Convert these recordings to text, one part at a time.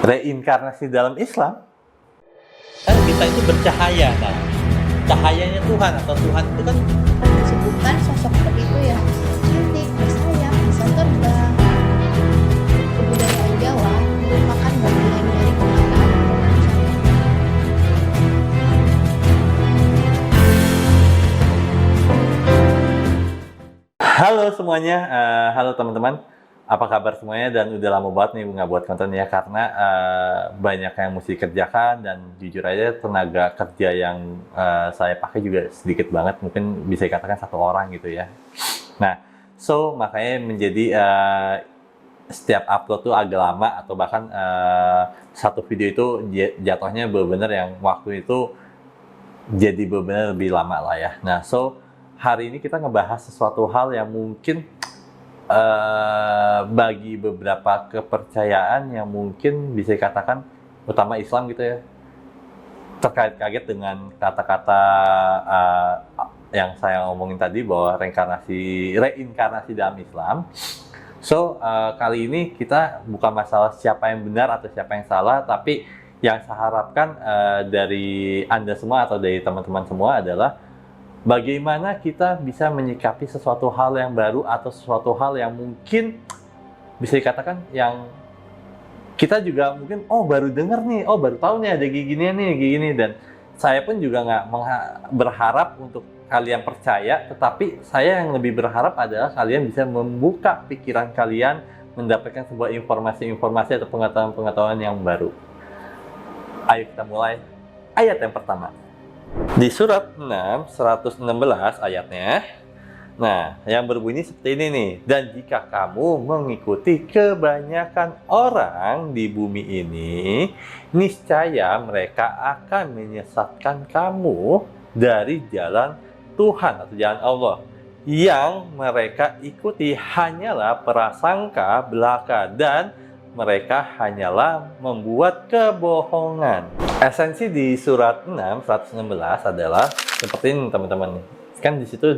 Reinkarnasi dalam Islam? Kan kita itu bercahaya, nah cahayanya Tuhan atau Tuhan itu kan Disebutkan sosok seperti itu ya cantik, bersayap, bisa terbang. Kebudayaan Jawa merupakan bagian dari pengadaan kemanusiaan. Halo semuanya, halo teman-teman. Apa kabar semuanya? Dan udah lama banget nih nggak buat konten ya, karena banyak yang mesti kerjakan dan jujur aja tenaga kerja yang saya pakai juga sedikit banget, mungkin bisa dikatakan satu orang gitu ya. Nah, makanya menjadi setiap upload tuh agak lama, atau bahkan satu video itu jatuhnya bener-bener yang waktu itu jadi benar-benar lebih lama lah ya. Nah, hari ini kita ngebahas sesuatu hal yang mungkin bagi beberapa kepercayaan yang mungkin bisa dikatakan utama Islam gitu ya, terkait-kaget dengan kata-kata yang saya ngomongin tadi bahwa reinkarnasi dalam Islam. Kali ini kita bukan masalah siapa yang benar atau siapa yang salah, tapi yang saya harapkan dari Anda semua atau dari teman-teman semua adalah bagaimana kita bisa menyikapi sesuatu hal yang baru atau sesuatu hal yang mungkin bisa dikatakan yang kita juga mungkin baru dengar nih, baru tahu nih ada gini, dan saya pun juga nggak berharap untuk kalian percaya, tetapi saya yang lebih berharap adalah kalian bisa membuka pikiran kalian, mendapatkan sebuah informasi-informasi atau pengetahuan-pengetahuan yang baru. Ayo kita mulai ayat yang pertama. Di surat 6, 116 ayatnya. Nah, yang berbunyi seperti ini nih. Dan jika kamu mengikuti kebanyakan orang di bumi ini, niscaya mereka akan menyesatkan kamu dari jalan Tuhan atau jalan Allah. Yang mereka ikuti hanyalah prasangka belaka dan mereka hanyalah membuat kebohongan. Esensi di surat 6, 116 adalah seperti ini teman-teman. Kan di situ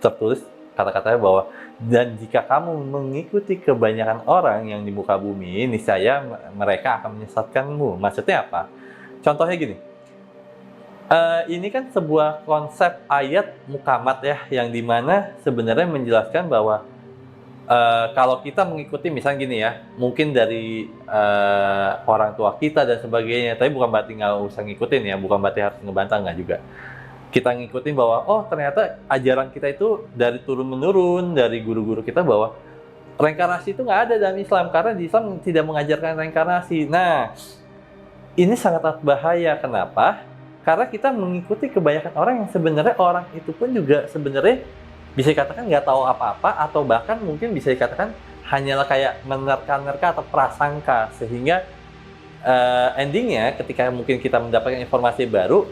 tertulis kata-katanya bahwa dan jika kamu mengikuti kebanyakan orang yang di muka bumi, niscaya mereka akan menyesatkanmu. Maksudnya apa? Contohnya gini. Ini kan sebuah konsep ayat mukamat ya, yang dimana sebenarnya menjelaskan bahwa kalau kita mengikuti misalnya gini ya, mungkin dari orang tua kita dan sebagainya, tapi bukan berarti nggak usah ngikutin ya, bukan berarti harus ngebantah, nggak juga. Kita ngikutin bahwa ternyata ajaran kita itu dari turun-menurun, dari guru-guru kita bahwa reinkarnasi itu nggak ada dalam Islam, karena di Islam tidak mengajarkan reinkarnasi. Nah, ini sangat bahaya. Kenapa? Karena kita mengikuti kebanyakan orang yang sebenarnya orang itu pun juga sebenarnya bisa dikatakan nggak tahu apa-apa, atau bahkan mungkin bisa dikatakan hanyalah kayak menerka-nerka atau prasangka, sehingga endingnya ketika mungkin kita mendapatkan informasi baru,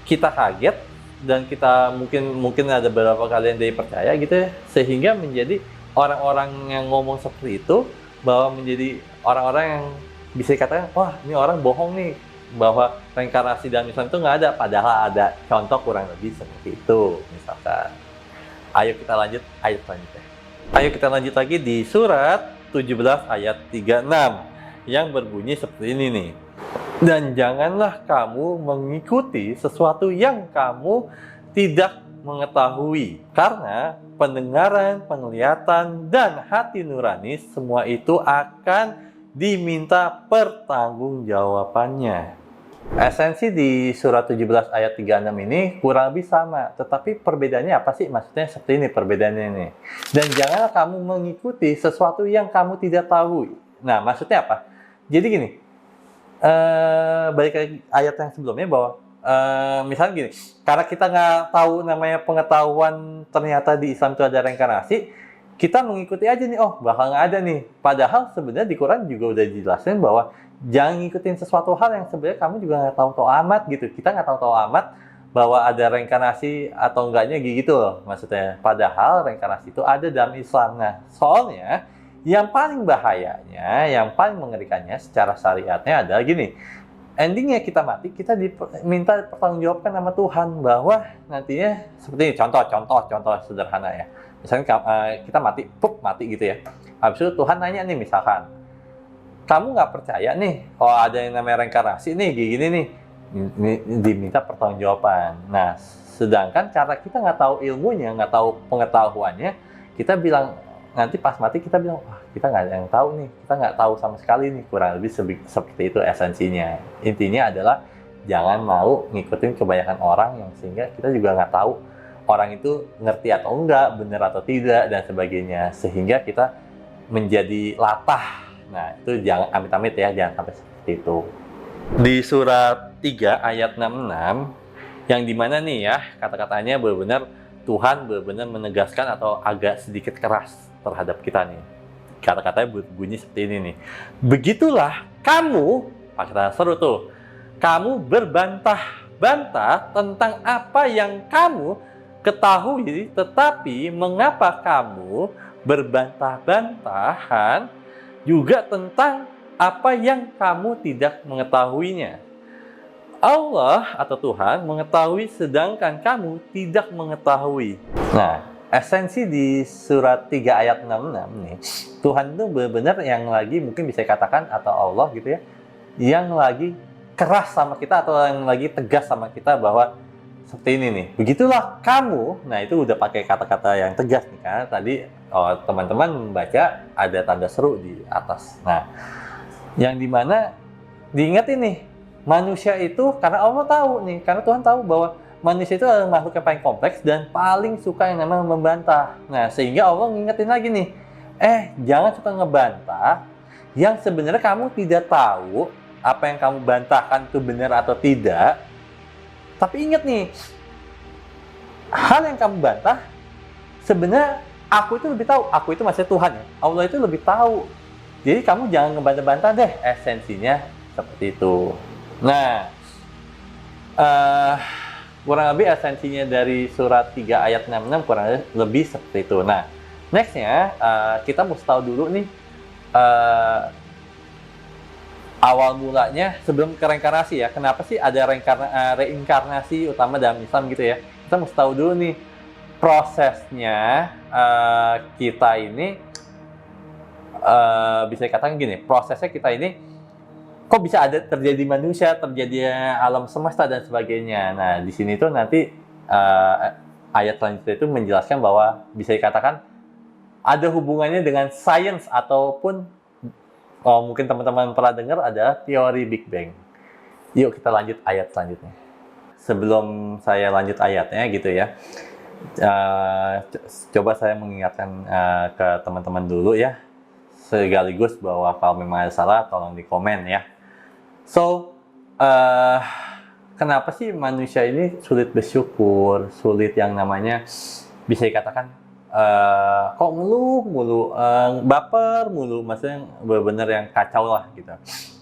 kita kaget dan kita mungkin ada beberapa kali yang dari percaya gitu ya, sehingga menjadi orang-orang yang ngomong seperti itu bahwa menjadi orang-orang yang bisa dikatakan wah ini orang bohong nih, bahwa reinkarnasi dalam Islam itu nggak ada, padahal ada. Contoh kurang lebih seperti itu misalkan. Ayo kita lanjut ayat selanjutnya. Ayo kita lanjut lagi di surat 17 ayat 36 yang berbunyi seperti ini nih. Dan janganlah kamu mengikuti sesuatu yang kamu tidak mengetahui, karena pendengaran, penglihatan, dan hati nurani semua itu akan diminta pertanggungjawabannya. Esensi di surat 17 ayat 36 ini kurang lebih sama, tetapi perbedaannya apa sih? Maksudnya seperti ini perbedaannya ini. Dan janganlah kamu mengikuti sesuatu yang kamu tidak tahu. Nah, maksudnya apa? Jadi gini, balik ke ayat yang sebelumnya bahwa misalnya gini, karena kita nggak tahu namanya pengetahuan ternyata di Islam itu ada reinkarnasi, kita mengikuti aja nih, bakal nggak ada nih. Padahal sebenarnya di Quran juga udah dijelasin bahwa jangan ngikutin sesuatu hal yang sebenarnya kamu juga nggak tahu amat gitu. Kita nggak tahu amat bahwa ada reinkarnasi atau enggaknya gitu loh maksudnya. Padahal reinkarnasi itu ada dalam Islam. Nah, soalnya yang paling bahayanya, yang paling mengerikannya secara syariatnya adalah gini. Endingnya kita mati, kita diminta pertanggungjawabkan sama Tuhan bahwa nantinya seperti ini. Contoh sederhana ya. Misalnya kita mati gitu ya. Habis itu Tuhan nanya nih misalkan, kamu nggak percaya nih, oh ada yang namanya reinkarnasi nih, gini nih, ini diminta pertanggungjawaban. Nah, sedangkan karena kita nggak tahu ilmunya, nggak tahu pengetahuannya, kita bilang nanti pas mati kita bilang, wah kita nggak ada yang tahu nih, kita nggak tahu sama sekali nih, kurang lebih seperti itu esensinya. Intinya adalah jangan mau ngikutin kebanyakan orang yang sehingga kita juga nggak tahu orang itu ngerti atau enggak, benar atau tidak, dan sebagainya, sehingga kita menjadi latah. Nah, itu jangan amit-amit ya, jangan sampai seperti itu. Di surat 3 ayat 66, yang dimana nih ya, kata-katanya benar-benar Tuhan benar-benar menegaskan atau agak sedikit keras terhadap kita nih. Kata-katanya berbunyi seperti ini nih. Begitulah kamu, kata seru tuh, kamu berbantah-bantah tentang apa yang kamu ketahui, tetapi mengapa kamu berbantah-bantahan juga tentang apa yang kamu tidak mengetahuinya? Allah atau Tuhan mengetahui sedangkan kamu tidak mengetahui. Nah, esensi di surat 3 ayat 66 nih, Tuhan itu benar-benar yang lagi mungkin bisa dikatakan, atau Allah gitu ya, yang lagi keras sama kita atau yang lagi tegas sama kita bahwa seperti ini nih, begitulah kamu. Nah, itu udah pakai kata-kata yang tegas nih, karena tadi teman-teman membaca ada tanda seru di atas. Nah, yang dimana diingat ini, manusia itu, karena Allah tahu nih, karena Tuhan tahu bahwa manusia itu adalah makhluk yang paling kompleks dan paling suka yang namanya membantah. Nah, sehingga Allah ngingetin lagi nih, jangan suka ngebantah yang sebenarnya kamu tidak tahu apa yang kamu bantahkan itu benar atau tidak. Tapi ingat nih, hal yang kamu bantah sebenarnya aku itu lebih tahu. Aku itu masih Tuhan ya. Allah itu lebih tahu. Jadi kamu jangan ngebantah-bantah deh. Esensinya seperti itu. Nah, kurang lebih esensinya dari surat 3 ayat 66 kurang lebih seperti itu. Nah, nextnya kita mesti tahu dulu nih awal mulanya sebelum ke reinkarnasi ya. Kenapa sih ada reinkarnasi utama dalam Islam gitu ya? Kita mesti tahu dulu nih prosesnya kita ini bisa dikatakan gini, prosesnya kita ini kok bisa ada terjadi manusia, terjadi alam semesta dan sebagainya. Nah, di sini tuh nanti ayat selanjutnya itu menjelaskan bahwa bisa dikatakan ada hubungannya dengan sains ataupun mungkin teman-teman pernah dengar ada teori Big Bang. Yuk kita lanjut ayat selanjutnya. Sebelum saya lanjut ayatnya gitu ya, coba saya mengingatkan ke teman-teman dulu ya, sekaligus bahwa kalau memang ada salah tolong di komen ya. So, kenapa sih manusia ini sulit bersyukur, sulit yang namanya bisa dikatakan kok mulu baper mulu, maksudnya benar-benar yang kacau lah gitu.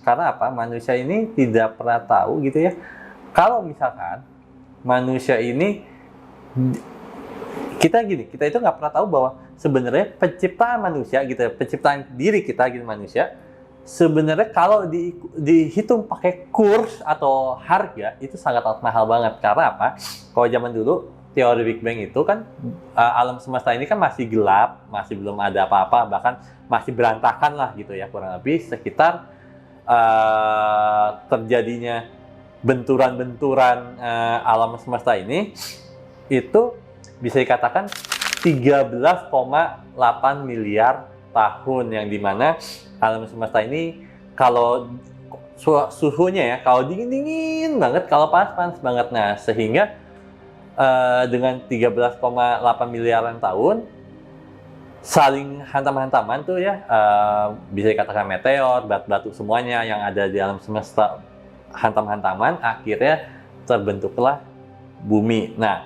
Karena apa? Manusia ini tidak pernah tahu gitu ya. Kalau misalkan manusia ini kita itu nggak pernah tahu bahwa sebenarnya penciptaan manusia gitu, penciptaan diri kita gitu manusia, sebenarnya kalau dihitung pakai kurs atau harga itu sangat mahal banget. Karena apa? Kalau zaman dulu teori Big Bang itu kan alam semesta ini kan masih gelap, masih belum ada apa-apa, bahkan masih berantakan lah gitu ya, kurang lebih sekitar terjadinya benturan-benturan alam semesta ini itu bisa dikatakan 13,8 miliar tahun, yang dimana alam semesta ini kalau suhunya ya, kalau dingin-dingin banget, kalau panas-panas banget. Nah, sehingga dengan 13,8 miliaran tahun saling hantam-hantaman tuh ya, bisa dikatakan meteor, batu-batu semuanya yang ada di alam semesta hantam-hantaman, akhirnya terbentuklah bumi. Nah,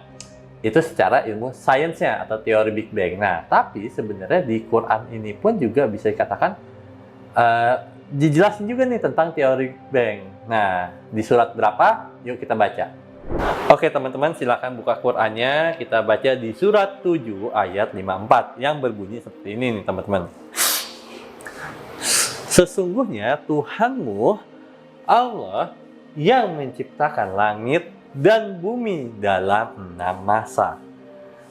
itu secara ilmu sainsnya atau teori Big Bang. Nah, tapi sebenarnya di Quran ini pun juga bisa dikatakan dijelasin juga nih tentang teori Big Bang. Nah, di surat berapa? Yuk kita baca. Oke teman-teman, silakan buka Qurannya, kita baca di surat 7 ayat 54 yang berbunyi seperti ini nih teman-teman. Sesungguhnya Tuhanmu Allah yang menciptakan langit dan bumi dalam 6 masa.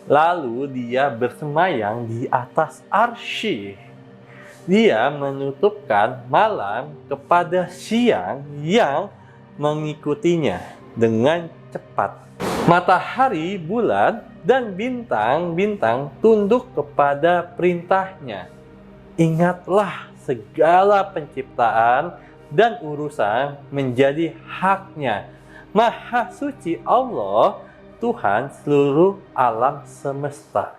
Lalu dia bersemayam di atas arsy Dia menutupkan malam kepada siang yang mengikutinya dengan cepat. Matahari, bulan, dan bintang-bintang tunduk kepada perintahnya. Ingatlah segala penciptaan dan urusan menjadi haknya. Maha suci Allah, Tuhan seluruh alam semesta.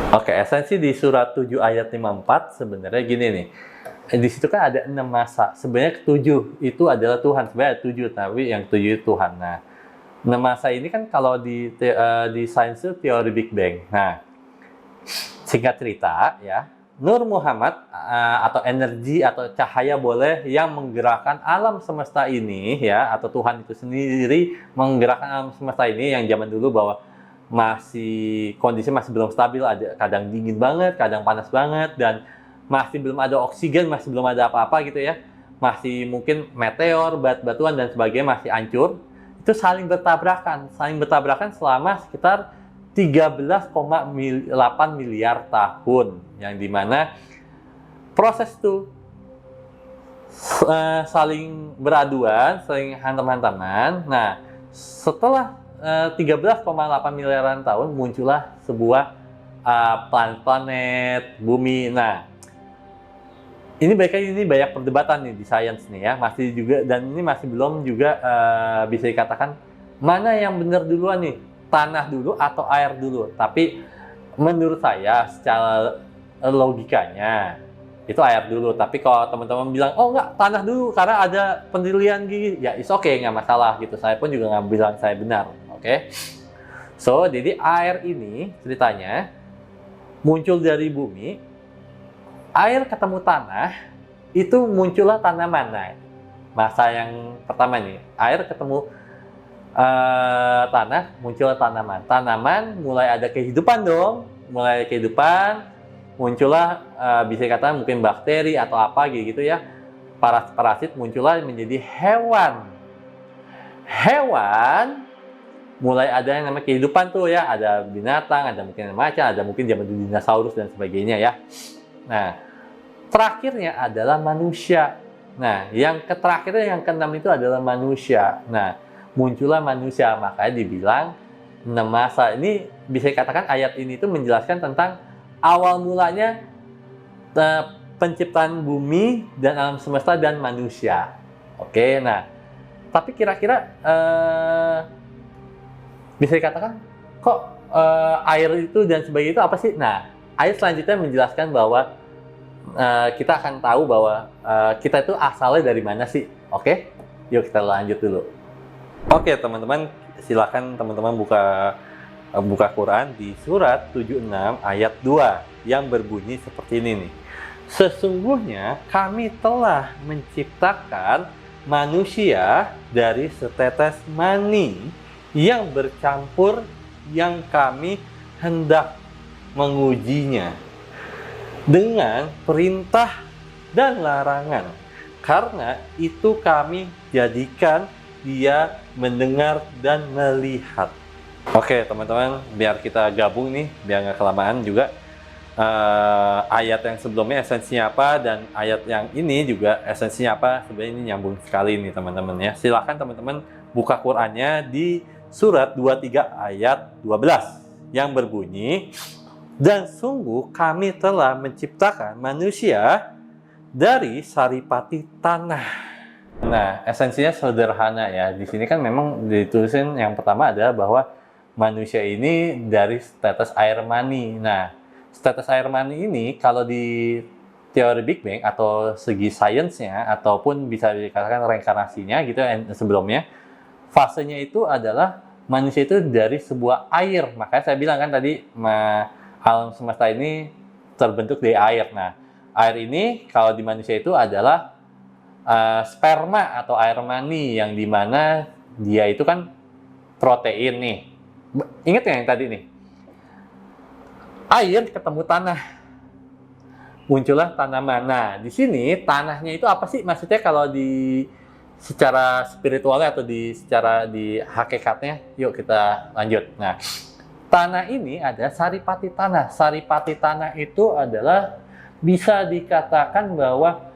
Oke, esensi di surat 7 ayat 54 sebenarnya gini nih. Di situ kan ada 6 masa. Sebenarnya 7 itu adalah Tuhan. Sebenarnya ada 7, tapi yang 7 itu Tuhan. Nah, 6 masa ini kan kalau di sains itu teori Big Bang. Nah, singkat cerita ya, Nur Muhammad atau energi atau cahaya boleh yang menggerakkan alam semesta ini ya, atau Tuhan itu sendiri menggerakkan alam semesta ini yang zaman dulu bahwa kondisi masih belum stabil, ada kadang dingin banget, kadang panas banget, dan masih belum ada oksigen, masih belum ada apa-apa gitu ya, masih mungkin meteor, batuan dan sebagainya masih hancur, itu saling bertabrakan selama sekitar 13,8 miliar tahun, yang dimana proses itu saling beraduan, saling hantam-hantaman. Nah, setelah 13,8 miliaran tahun muncullah sebuah planet-planet, bumi. Nah, ini banyak perdebatan nih di sains nih ya, masih juga, dan ini masih belum juga bisa dikatakan mana yang benar duluan nih, tanah dulu atau air dulu. Tapi menurut saya secara logikanya itu air dulu. Tapi kalau teman-teman bilang, oh enggak, tanah dulu karena ada penelitian gini, ya it's okay, nggak masalah gitu. Saya pun juga nggak bilang saya benar, oke? So, jadi air ini ceritanya muncul dari bumi, air ketemu tanah, itu muncullah tanaman. Nah, masa yang pertama nih, air ketemu tanah, muncullah tanaman. Tanaman mulai ada kehidupan dong, mulai kehidupan, muncullah bisa dikatakan mungkin bakteri atau apa gitu ya. Parasit muncullah menjadi hewan. Hewan mulai ada yang namanya kehidupan tuh ya, ada binatang, ada mungkin macan, ada mungkin zaman dulu dinosaurus dan sebagainya ya. Nah, terakhirnya adalah manusia. Nah, yang terakhirnya yang keenam itu adalah manusia. Nah, muncullah manusia, makanya dibilang masa. Ini bisa dikatakan ayat ini itu menjelaskan tentang awal mulanya penciptaan bumi dan alam semesta dan manusia. Oke, nah, tapi kira-kira bisa dikatakan kok air itu dan sebagainya itu apa sih? Nah, ayat selanjutnya menjelaskan bahwa kita akan tahu bahwa kita itu asalnya dari mana sih? Oke, yuk kita lanjut dulu. Oke teman-teman, silakan teman-teman buka Quran di surat 76 ayat 2 yang berbunyi seperti ini nih. Sesungguhnya kami telah menciptakan manusia dari setetes mani yang bercampur yang kami hendak mengujinya dengan perintah dan larangan. Karena itu kami jadikan dia mendengar dan melihat. Oke teman-teman, biar kita gabung nih, biar nggak kelamaan juga. Ayat yang sebelumnya esensinya apa dan ayat yang ini juga esensinya apa, sebenarnya ini nyambung sekali nih teman-teman ya. Silakan teman-teman buka Qurannya di surat 23 ayat 12 yang berbunyi, dan sungguh kami telah menciptakan manusia dari saripati tanah. Nah, esensinya sederhana ya. Di sini kan memang ditulisin yang pertama adalah bahwa manusia ini dari tetes air mani. Nah, tetes air mani ini kalau di teori Big Bang atau segi sainsnya ataupun bisa dikatakan reinkarnasinya gitu sebelumnya, fasenya itu adalah manusia itu dari sebuah air. Makanya saya bilang kan tadi alam semesta ini terbentuk dari air. Nah, air ini kalau di manusia itu adalah sperma atau air mani yang dimana dia itu kan protein nih. Ingat ya yang tadi nih? Air ketemu tanah, muncullah tanaman. Nah, di sini tanahnya itu apa sih? Maksudnya kalau di secara spiritualnya atau secara di hakikatnya, yuk kita lanjut. Nah, tanah ini ada saripati tanah. Saripati tanah itu adalah bisa dikatakan bahwa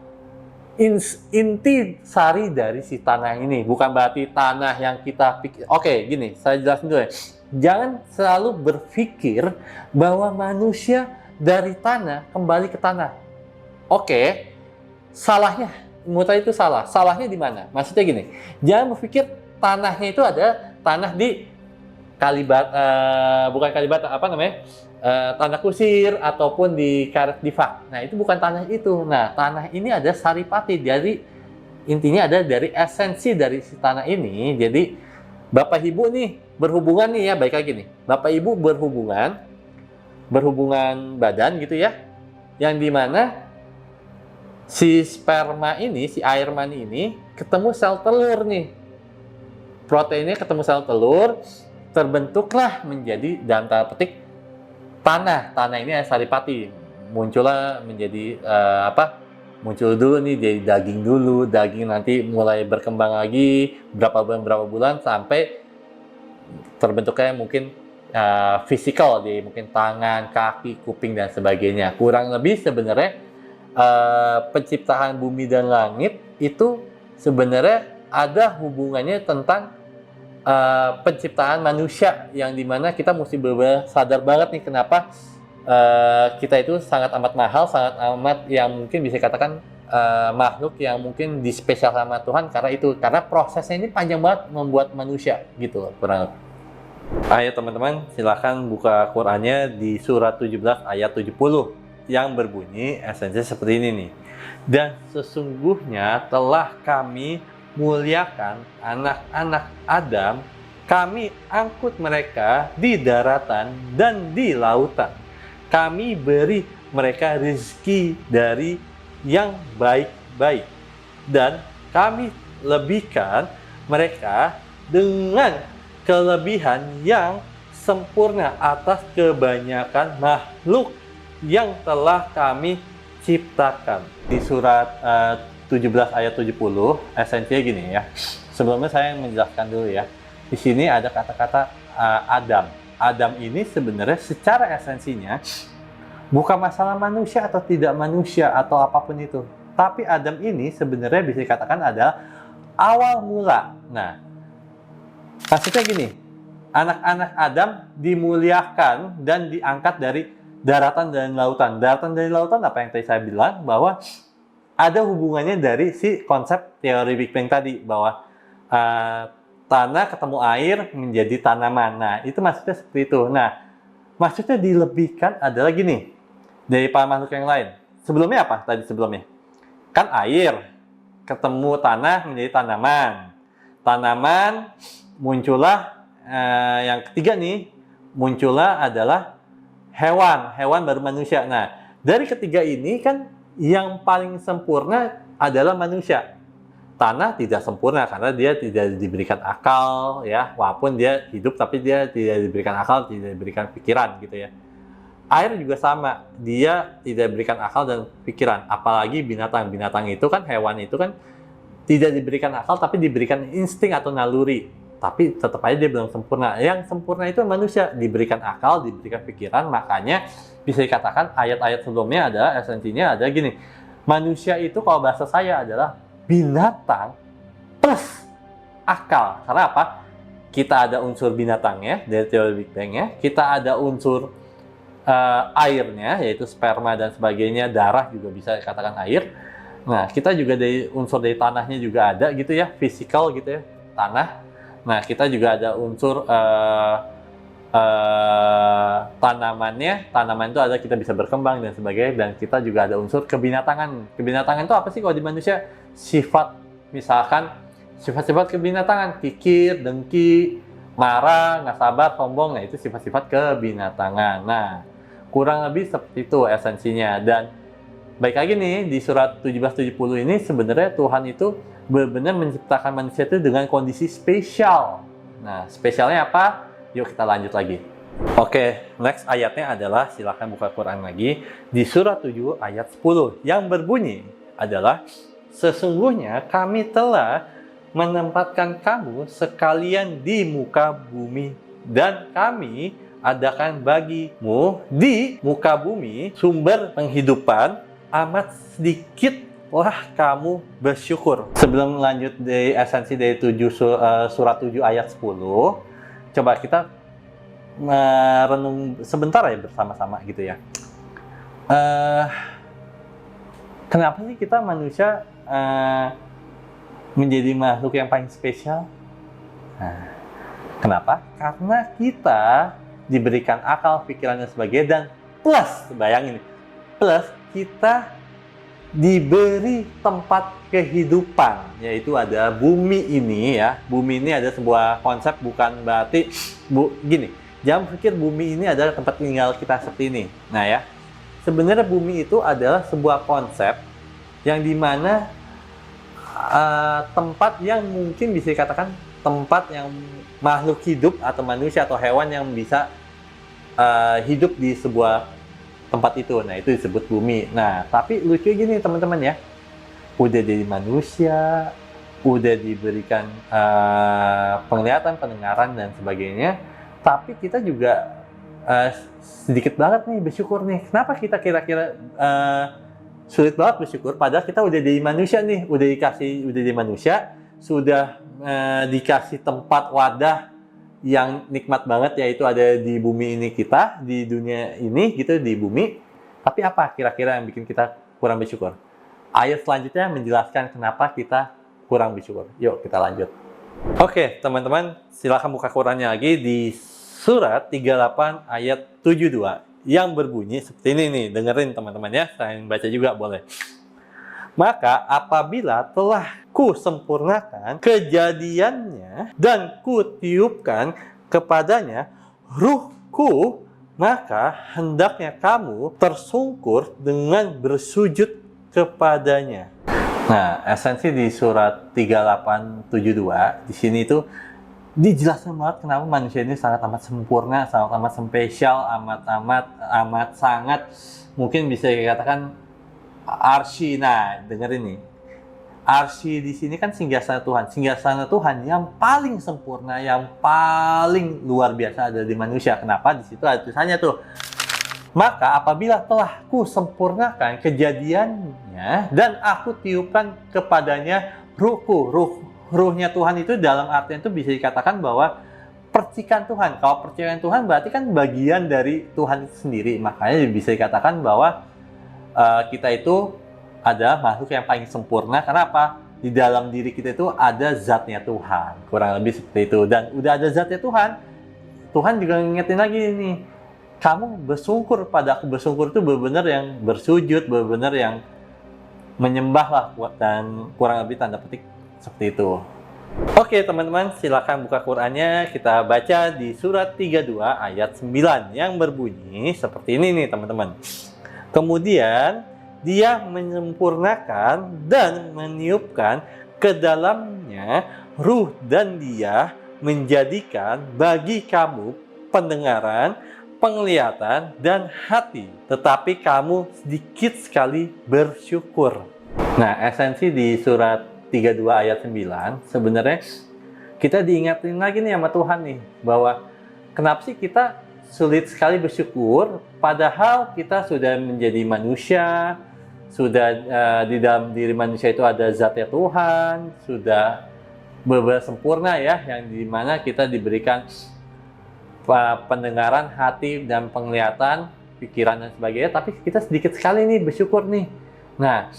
inti sari dari si tanah ini. Bukan berarti tanah yang kita pikir. Oke, gini, saya jelasin dulu ya. Jangan selalu berpikir bahwa manusia dari tanah kembali ke tanah. Oke, salahnya. Menurut saya itu salah. Salahnya di mana? Maksudnya gini, jangan berpikir tanahnya itu ada tanah di bukan Kalibata, apa namanya? Tanah kusir ataupun di karet difak. Nah, itu bukan tanah itu. Nah, tanah ini ada saripati. Jadi intinya ada dari esensi dari si tanah ini. Jadi Bapak Ibu nih berhubungan nih ya, baik lagi nih. Bapak Ibu berhubungan badan gitu ya. Yang dimana si sperma ini, si air mani ini ketemu sel telur nih. Proteinnya ketemu sel telur, terbentuklah menjadi dalam tanda petik tanah. Tanah ini saripati. Muncullah menjadi muncul dulu nih dari daging dulu, daging nanti mulai berkembang lagi berapa bulan sampai terbentuknya mungkin fisikal di mungkin tangan, kaki, kuping dan sebagainya. Kurang lebih sebenarnya penciptaan bumi dan langit itu sebenarnya ada hubungannya tentang penciptaan manusia yang dimana kita mesti benar-benar sadar banget nih kenapa kita itu sangat amat mahal, sangat amat yang mungkin bisa dikatakan makhluk yang mungkin dispesial sama Tuhan karena prosesnya ini panjang banget membuat manusia gitu loh, kurang lebih. Ayo teman-teman, silakan buka Qurannya di surat 17 ayat 70 yang berbunyi esensinya seperti ini nih. Dan sesungguhnya telah kami muliakan anak-anak Adam Kami angkut mereka di daratan dan di lautan. Kami beri mereka rezeki dari yang baik-baik. Dan kami lebihkan mereka dengan kelebihan yang sempurna atas kebanyakan makhluk yang telah kami ciptakan. Di surat 17 ayat 70, esensinya gini ya. Sebelumnya saya menjelaskan dulu ya. Di sini ada kata-kata Adam. Adam ini sebenarnya secara esensinya bukan masalah manusia atau tidak manusia atau apapun itu. Tapi Adam ini sebenarnya bisa dikatakan adalah awal mula. Nah, maksudnya gini, anak-anak Adam dimuliakan dan diangkat dari daratan dan lautan. Daratan dan lautan apa yang tadi saya bilang, bahwa ada hubungannya dari si konsep teori Big Bang tadi, bahwa tanah ketemu air menjadi tanaman. Nah, itu maksudnya seperti itu. Nah, maksudnya dilebihkan adalah gini, dari para makhluk yang lain. Sebelumnya apa tadi sebelumnya? Kan air ketemu tanah menjadi tanaman. Tanaman muncullah yang ketiga nih, muncullah adalah hewan. Hewan baru manusia. Nah, dari ketiga ini kan yang paling sempurna adalah manusia. Tanah tidak sempurna karena dia tidak diberikan akal ya, walaupun dia hidup tapi dia tidak diberikan akal, tidak diberikan pikiran gitu ya. Air juga sama, dia tidak diberikan akal dan pikiran. Apalagi binatang. Binatang itu kan, hewan itu kan tidak diberikan akal tapi diberikan insting atau naluri. Tapi tetap aja dia belum sempurna. Yang sempurna itu manusia, diberikan akal, diberikan pikiran. Makanya bisa dikatakan ayat-ayat sebelumnya adalah esensinya ada gini. Manusia itu kalau bahasa saya adalah binatang plus akal. Karena apa? Kita ada unsur binatangnya dari teori Big Bang-nya, kita ada unsur airnya, yaitu sperma dan sebagainya, darah juga bisa dikatakan air. Nah, kita juga dari unsur dari tanahnya juga ada gitu ya, fisikal gitu ya, tanah. Nah, kita juga ada unsur tanamannya. Tanaman itu ada, kita bisa berkembang dan sebagainya, dan kita juga ada unsur kebinatangan. Kebinatangan itu apa sih kalau di manusia? Sifat, misalkan sifat-sifat kebinatangan, kikir, dengki, marah, nggak sabar, sombong. Nah, itu sifat-sifat kebinatangan. Nah, kurang lebih seperti itu esensinya. Dan baik lagi nih, di surat 1770 ini sebenarnya Tuhan itu benar-benar menciptakan manusia itu dengan kondisi spesial. Nah, spesialnya apa? Yuk kita lanjut lagi. Oke, next ayatnya adalah, silakan buka Quran lagi, di surat 7 ayat 10 yang berbunyi adalah, sesungguhnya kami telah menempatkan kamu sekalian di muka bumi, dan kami adakan bagimu di muka bumi sumber penghidupan, amat sedikitlah kamu bersyukur. Sebelum lanjut dari esensi dari surat 7 ayat 10, coba kita merenung sebentar ya bersama-sama gitu ya. Kenapa sih kita manusia menjadi makhluk yang paling spesial? Nah, kenapa? Karena kita diberikan akal, pikiran dan sebagainya, dan plus, bayangin, plus kita diberi tempat kehidupan, yaitu ada bumi ini ya. Bumi ini ada sebuah konsep, bukan berarti gini, jangan pikir bumi ini adalah tempat tinggal kita seperti ini. Nah ya, sebenarnya bumi itu adalah sebuah konsep yang dimana tempat yang mungkin bisa dikatakan tempat yang makhluk hidup atau manusia atau hewan yang bisa hidup di sebuah tempat itu. Nah, itu disebut bumi. Nah, tapi lucu gini teman-teman ya, udah jadi manusia, udah diberikan penglihatan, pendengaran dan sebagainya, tapi kita juga sedikit banget nih bersyukur nih. Kenapa kita kira-kira sulit banget bersyukur, padahal kita udah jadi manusia nih, udah jadi manusia, sudah dikasih tempat wadah yang nikmat banget, yaitu ada di bumi ini, kita di dunia ini gitu, di bumi. Tapi apa kira-kira yang bikin kita kurang bersyukur? Ayat selanjutnya menjelaskan kenapa kita kurang bersyukur. Yuk kita lanjut. Oke teman-teman, silakan buka Qurannya lagi di surat 38 ayat 72 yang berbunyi seperti ini nih. Dengerin teman-teman ya, saya baca juga boleh. Maka apabila telah kusempurnakan kejadiannya dan kutiupkan kepadanya ruhku, maka hendaknya kamu tersungkur dengan bersujud kepadanya. Nah, esensi di surat 3872 di sini itu dijelaskan banget kenapa manusia ini sangat amat sempurna, sangat amat spesial, amat sangat, mungkin bisa dikatakan arsy. Nah, dengerin nih. Arsy di sini kan singgasana Tuhan. Singgasana Tuhan yang paling sempurna, yang paling luar biasa ada di manusia. Kenapa? Di situ ada tulisannya tuh. Maka apabila telah kusempurnakan kejadiannya dan aku tiupkan kepadanya ruhku. Ruhnya Tuhan itu dalam artian itu bisa dikatakan bahwa percikan Tuhan. Kalau percikan Tuhan berarti kan bagian dari Tuhan itu sendiri. Makanya bisa dikatakan bahwa kita itu ada makhluk yang paling sempurna. Kenapa? Di dalam diri kita itu ada zatnya Tuhan. Kurang lebih seperti itu. Dan udah ada zatnya Tuhan, Tuhan juga ngingetin lagi nih, kamu bersungkur pada aku. Bersungkur itu benar-benar yang bersujud, benar-benar yang menyembah lah, dan kurang lebih tanda petik seperti itu. Oke teman-teman, silakan buka Qurannya, kita baca di surat 32 ayat 9 yang berbunyi seperti ini nih teman-teman. Kemudian dia menyempurnakan dan meniupkan ke dalamnya ruh, dan dia menjadikan bagi kamu pendengaran, penglihatan, dan hati, tetapi kamu sedikit sekali bersyukur. Nah, esensi di surat 32 ayat 9, sebenarnya kita diingatin lagi nih sama Tuhan nih, bahwa kenapa sih kita sulit sekali bersyukur, padahal kita sudah menjadi manusia, sudah di dalam diri manusia itu ada zatnya Tuhan, sudah benar-benar sempurna ya, yang dimana kita diberikan pendengaran, hati, dan penglihatan, pikiran, dan sebagainya, tapi kita sedikit sekali nih bersyukur nih. Nah,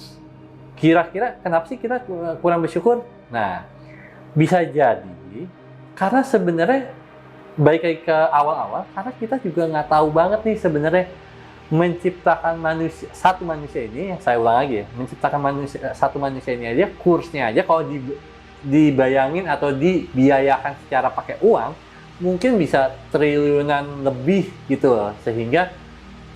kira-kira kenapa sih kita kurang bersyukur? Nah, bisa jadi karena sebenarnya balik lagi ke awal-awal, karena kita juga nggak tahu banget nih sebenarnya menciptakan satu manusia ini, saya ulang lagi ya, menciptakan satu manusia ini aja, kursnya aja kalau dibayangin atau dibiayakan secara pakai uang, mungkin bisa triliunan lebih gitu loh, sehingga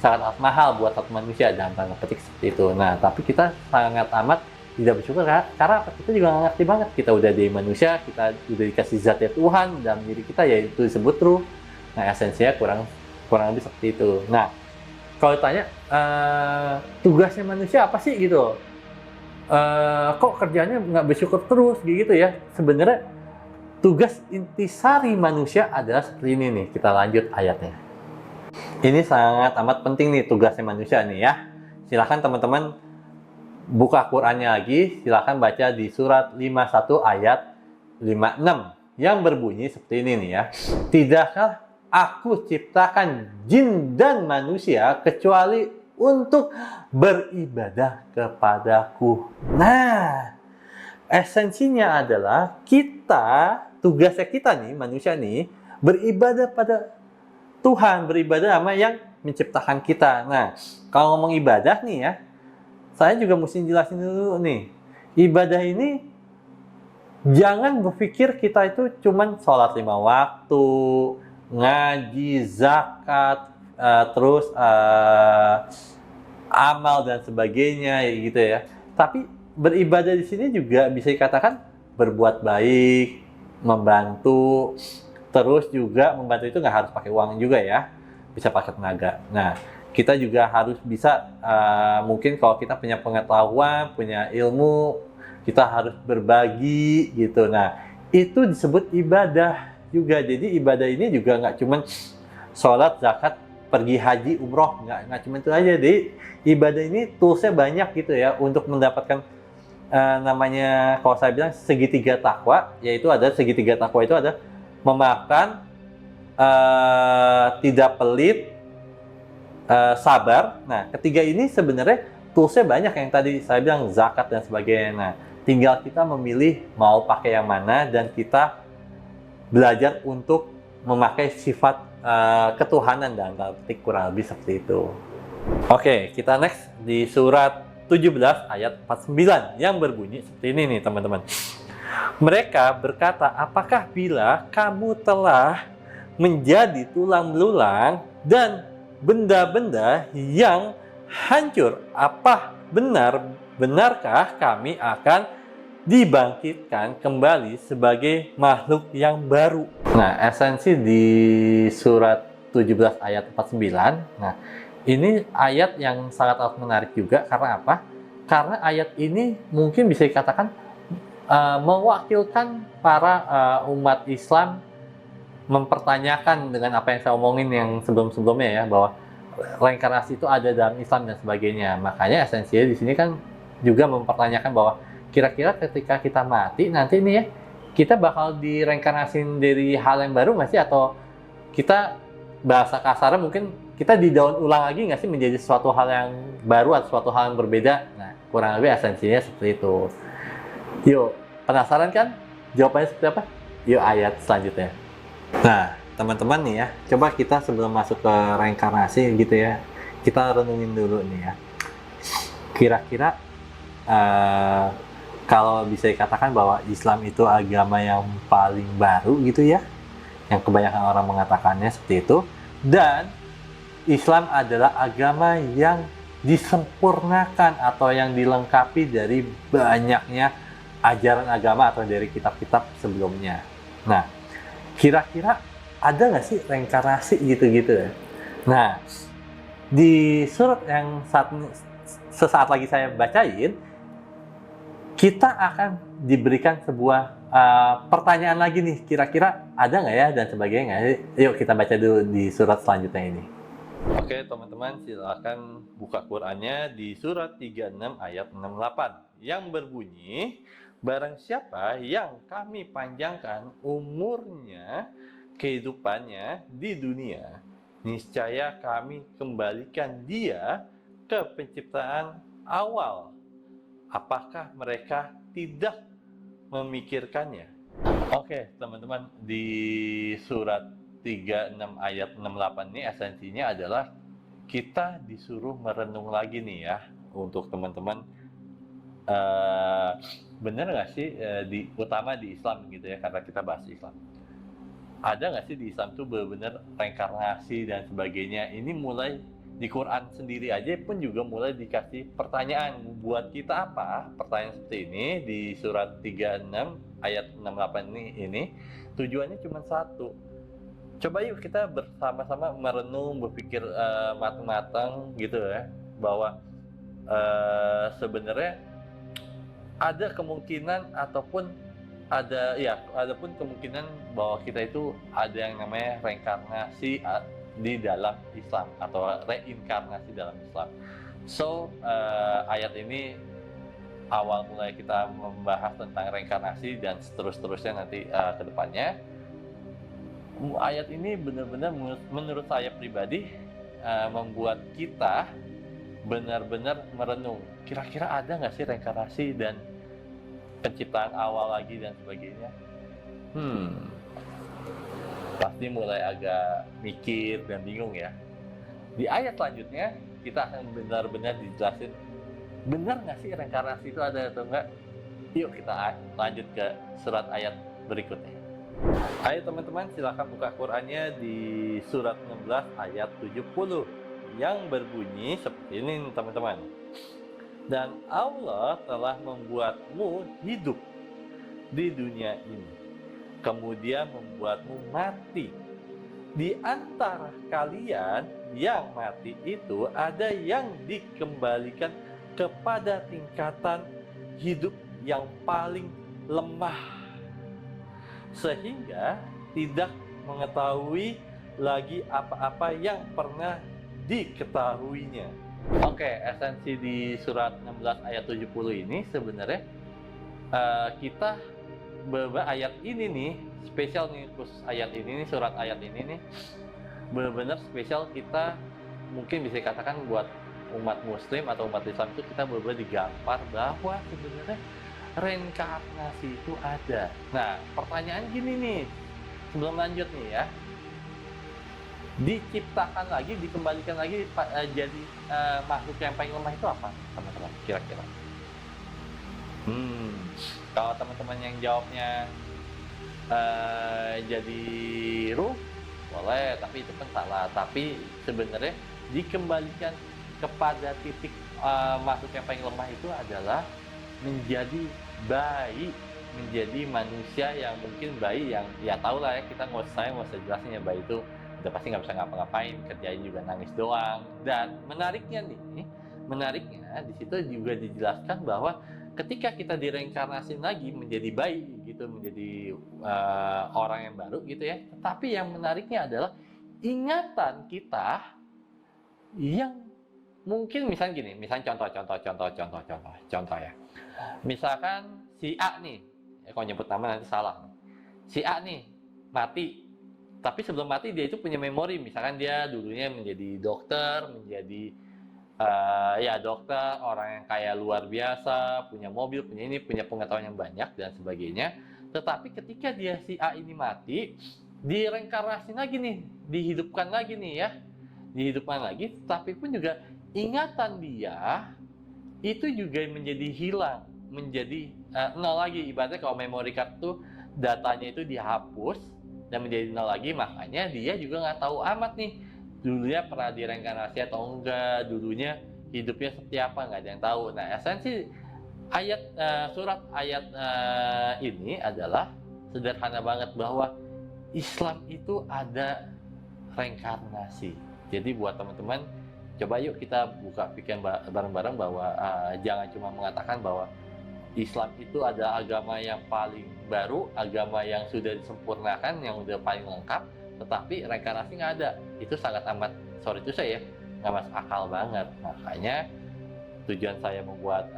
sangat mahal buat satu manusia dalam tanda petik seperti itu. Nah, tapi kita sangat amat tidak bersyukur karena kita juga nggak ngerti banget. Kita udah di manusia, kita udah dikasih zatnya Tuhan dalam diri kita, yaitu disebut ruh. Nah, esensinya kurang lebih seperti itu. Nah, kalau tanya tugasnya manusia apa sih gitu? Kok kerjanya nggak bersyukur terus gitu ya? Sebenarnya tugas intisari manusia adalah seperti ini nih. Kita lanjut ayatnya. Ini sangat amat penting nih tugasnya manusia nih ya. Silahkan teman-teman buka Qurannya lagi. Silahkan baca di surat 51 ayat 56 yang berbunyi seperti ini nih ya. Tidakkah aku ciptakan jin dan manusia kecuali untuk beribadah kepadaku. Nah, esensinya adalah tugasnya kita nih, manusia nih, beribadah pada Tuhan, beribadah sama yang menciptakan kita. Nah, kalau ngomong ibadah nih ya, saya juga mesti jelasin dulu nih. Ibadah ini jangan berpikir kita itu cuman sholat 5 waktu, ngaji, zakat, terus amal dan sebagainya gitu ya. Tapi beribadah di sini juga bisa dikatakan berbuat baik, membantu, terus juga membantu itu nggak harus pakai uang juga ya, bisa pakai tenaga. Nah, kita juga harus bisa, mungkin kalau kita punya pengetahuan, punya ilmu, kita harus berbagi gitu. Nah, itu disebut ibadah juga. Jadi ibadah ini juga nggak cuma sholat, zakat, pergi haji, umroh, nggak cuma itu aja. Jadi ibadah ini toolsnya banyak gitu ya untuk mendapatkan namanya, kalau saya bilang segitiga takwa, yaitu ada segitiga takwa itu ada memakan, tidak pelit, sabar. Nah, ketiga ini sebenarnya toolsnya banyak, yang tadi saya bilang zakat dan sebagainya. Nah, tinggal kita memilih mau pakai yang mana, dan kita belajar untuk memakai sifat ketuhanan dan petik kurang lebih seperti itu. Oke, kita next di surat 17 ayat 49 yang berbunyi seperti ini nih teman-teman. Mereka berkata, apakah bila kamu telah menjadi tulang belulang dan benda-benda yang hancur, apa benarkah kami akan dibangkitkan kembali sebagai makhluk yang baru? Nah, esensi di surat 17 ayat 49. Nah, ini ayat yang sangat menarik juga. Karena apa? Karena ayat ini mungkin bisa dikatakan mewakilkan para umat Islam mempertanyakan dengan apa yang saya omongin yang sebelum-sebelumnya ya, bahwa reinkarnasi itu ada dalam Islam dan sebagainya. Makanya esensinya di sini kan juga mempertanyakan bahwa kira-kira ketika kita mati nanti nih ya, kita bakal direinkarnasin dari hal yang baru nggak sih? Atau kita bahasa kasarnya mungkin kita didaun ulang lagi nggak sih menjadi suatu hal yang baru atau suatu hal yang berbeda? Nah, kurang lebih esensinya seperti itu. Yuk, penasaran kan? Jawabannya seperti apa? Yuk, ayat selanjutnya. Nah, teman-teman nih ya, coba kita sebelum masuk ke reinkarnasi gitu ya, kita renungin dulu nih ya. Kira-kira kalau bisa dikatakan bahwa Islam itu agama yang paling baru gitu ya, yang kebanyakan orang mengatakannya seperti itu, dan Islam adalah agama yang disempurnakan atau yang dilengkapi dari banyaknya ajaran agama atau dari kitab-kitab sebelumnya. Nah, kira-kira ada nggak sih reinkarnasi gitu-gitu ya? Nah, di surat yang sesaat lagi saya bacain, kita akan diberikan sebuah pertanyaan lagi nih, kira-kira ada nggak ya dan sebagainya. Yuk kita baca dulu di surat selanjutnya ini. Oke teman-teman, silakan buka Qur'annya di surat 36 ayat 68 yang berbunyi, barang siapa yang kami panjangkan umurnya, kehidupannya di dunia, niscaya kami kembalikan dia ke penciptaan awal. Apakah mereka tidak memikirkannya? Oke, teman-teman, di surat 36 ayat 68 ini esensinya adalah kita disuruh merenung lagi nih ya, untuk teman-teman. Bener nggak sih, utama di Islam gitu ya, karena kita bahas Islam. Ada nggak sih di Islam tuh benar-benar reinkarnasi dan sebagainya? Ini mulai di Quran sendiri aja pun juga mulai dikasih pertanyaan buat kita apa? Pertanyaan seperti ini di surat 36 ayat 68 ini tujuannya cuma satu. Coba yuk kita bersama-sama merenung, berpikir matang-matang gitu ya, bahwa sebenarnya ada kemungkinan ataupun adapun kemungkinan bahwa kita itu ada yang namanya reinkarnasi di dalam Islam atau reinkarnasi dalam Islam. So, ayat ini awal mulai kita membahas tentang reinkarnasi dan seterusnya nanti ke depannya. Ayat ini benar-benar menurut saya pribadi membuat kita benar-benar merenung. Kira-kira ada nggak sih reinkarnasi dan penciptaan awal lagi dan sebagainya? Pasti mulai agak mikir dan bingung ya. Di ayat selanjutnya kita akan benar-benar dijelasin benar nggak sih reinkarnasi itu ada atau enggak. Yuk kita lanjut ke surat ayat berikutnya. Ayo teman-teman, silakan buka Qur'annya di surat 16 ayat 70 yang berbunyi seperti ini teman-teman. Dan Allah telah membuatmu hidup di dunia ini, kemudian membuatmu mati. Di antara kalian yang mati itu ada yang dikembalikan kepada tingkatan hidup yang paling lemah, sehingga tidak mengetahui lagi apa-apa yang pernah diketahuinya. Oke, esensi di surat 16 ayat 70 ini sebenarnya kita ayat ini nih, spesial nih, khusus ayat ini nih, surat ayat ini nih benar-benar spesial. Kita mungkin bisa dikatakan buat umat muslim atau umat Islam itu kita benar-benar digampar bahwa sebenarnya reinkarnasi itu ada. Nah, pertanyaan gini nih, sebelum lanjut nih ya, diciptakan lagi, dikembalikan lagi jadi makhluk yang paling lemah itu apa, teman-teman? Kira-kira? Kalau teman-teman yang jawabnya jadi ruh, boleh, tapi itu kan salah. Tapi sebenarnya dikembalikan kepada titik makhluk yang paling lemah itu adalah menjadi bayi, menjadi manusia yang mungkin bayi yang ya tau lah ya, kita nggak usah jelasin ya, bayi itu udah pasti nggak bisa ngapa-ngapain, kerjain juga nangis doang. Dan menariknya di situ juga dijelaskan bahwa ketika kita direinkarnasi lagi menjadi bayi gitu, menjadi orang yang baru gitu ya. Tetapi yang menariknya adalah ingatan kita yang mungkin misalnya gini, misalnya contoh ya. Misalkan si A nih, kalau nyebut nama nanti salah. Si A nih mati, tapi sebelum mati dia itu punya memori. Misalkan dia dulunya menjadi dokter, menjadi dokter, orang yang kaya luar biasa, punya mobil, punya ini, punya pengetahuan yang banyak dan sebagainya. Tetapi ketika dia si A ini mati, direinkarnasi lagi nih, dihidupkan lagi nih ya, dihidupkan lagi, tapi pun juga ingatan dia itu juga menjadi hilang, menjadi nol lagi. Ibaratnya kalau memory card tuh datanya itu dihapus dan menjadi nol lagi, makanya dia juga nggak tahu amat nih dulunya pernah direinkarnasi atau enggak, dulunya hidupnya seperti apa, nggak ada yang tahu. Nah, esensi ayat surat ayat ini adalah sederhana banget bahwa Islam itu ada reinkarnasi. Jadi buat teman-teman, coba yuk kita buka pikiran bareng-bareng bahwa jangan cuma mengatakan bahwa Islam itu ada agama yang paling baru, agama yang sudah disempurnakan, yang udah paling lengkap, tetapi reinkarnasi nggak ada. Itu sangat amat, sorry itu saya nggak masuk akal banget. Makanya tujuan saya membuat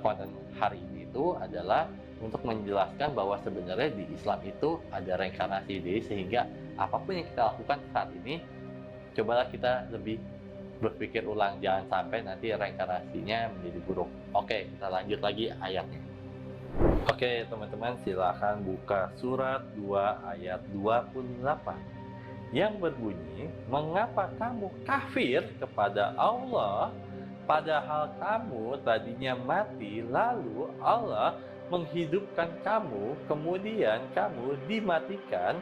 konten hari ini itu adalah untuk menjelaskan bahwa sebenarnya di Islam itu ada reinkarnasi. Jadi sehingga apapun yang kita lakukan saat ini, cobalah kita lebih berpikir ulang, jangan sampai nanti reinkarnasinya menjadi buruk. Oke, kita lanjut lagi ayatnya. Oke, teman-teman, silakan buka surat 2 ayat 28 yang berbunyi, mengapa kamu kafir kepada Allah padahal kamu tadinya mati, lalu Allah menghidupkan kamu, kemudian kamu dimatikan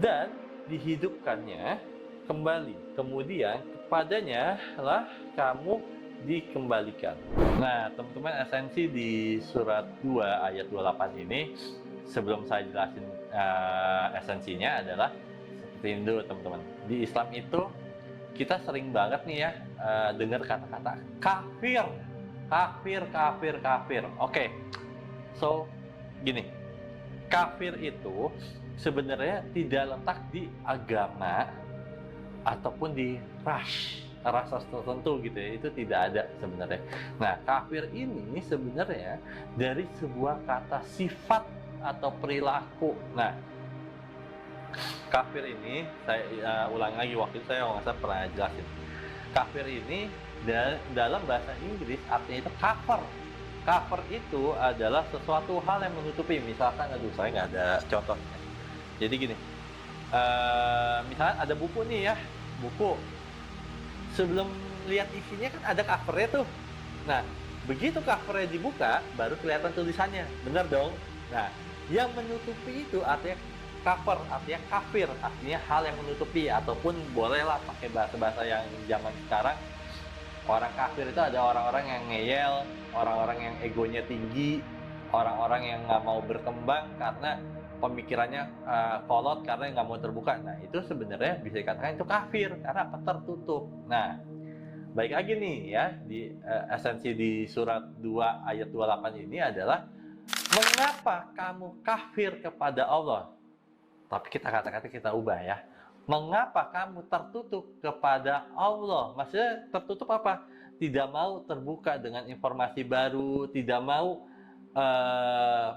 dan dihidupkannya kembali, kemudian kepadanya lah kamu dikembalikan. Nah, teman-teman, esensi di surat 2 ayat 28 ini, sebelum saya jelasin esensinya adalah seperti ini dulu, teman-teman. Di Islam itu kita sering banget nih ya dengar kata-kata kafir. Oke. So, gini. Kafir itu sebenarnya tidak letak di agama ataupun di rasa tertentu gitu ya, itu tidak ada sebenarnya. Nah, kafir ini sebenarnya dari sebuah kata sifat atau perilaku. Nah, kafir ini saya ulang lagi, waktu itu saya nggak salah pernah jelasin. Kafir ini dalam bahasa Inggris artinya itu cover. Cover itu adalah sesuatu hal yang menutupi. Misalkan, saya nggak ada contohnya. Jadi gini, misalnya ada buku nih ya, buku. Sebelum lihat isinya kan ada covernya tuh. Nah, begitu covernya dibuka, baru kelihatan tulisannya. Benar dong? Nah, yang menutupi itu artinya cover, artinya kafir, artinya hal yang menutupi. Ataupun bolehlah pakai bahasa-bahasa yang zaman sekarang. Orang kafir itu ada orang-orang yang ngeyel, orang-orang yang egonya tinggi, orang-orang yang nggak mau berkembang karena pemikirannya kolot, karena nggak mau terbuka. Nah, itu sebenarnya bisa dikatakan itu kafir karena apa? Tertutup. Nah, baik lagi nih ya, di esensi di surat 2 ayat 28 ini adalah, mengapa kamu kafir kepada Allah? Tapi kata-kata kita ubah ya. Mengapa kamu tertutup kepada Allah? Maksudnya tertutup apa? Tidak mau terbuka dengan informasi baru, tidak mau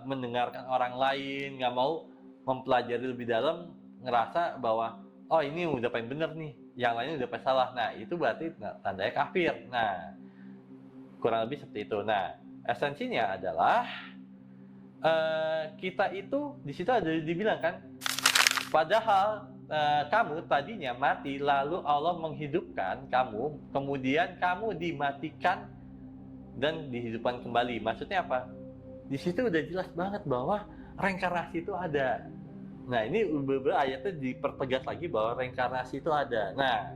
mendengarkan orang lain, nggak mau mempelajari lebih dalam, ngerasa bahwa oh ini udah paling bener nih, yang lainnya udah paling salah. Nah, itu berarti tandanya kafir. Nah, kurang lebih seperti itu. Nah, esensinya adalah kita itu di situ ada dibilang kan, padahal kamu tadinya mati, lalu Allah menghidupkan kamu, kemudian kamu dimatikan dan dihidupkan kembali. Maksudnya apa? Di situ udah jelas banget bahwa reinkarnasi itu ada. Nah, ini beberapa ayatnya dipertegas lagi bahwa reinkarnasi itu ada. Nah,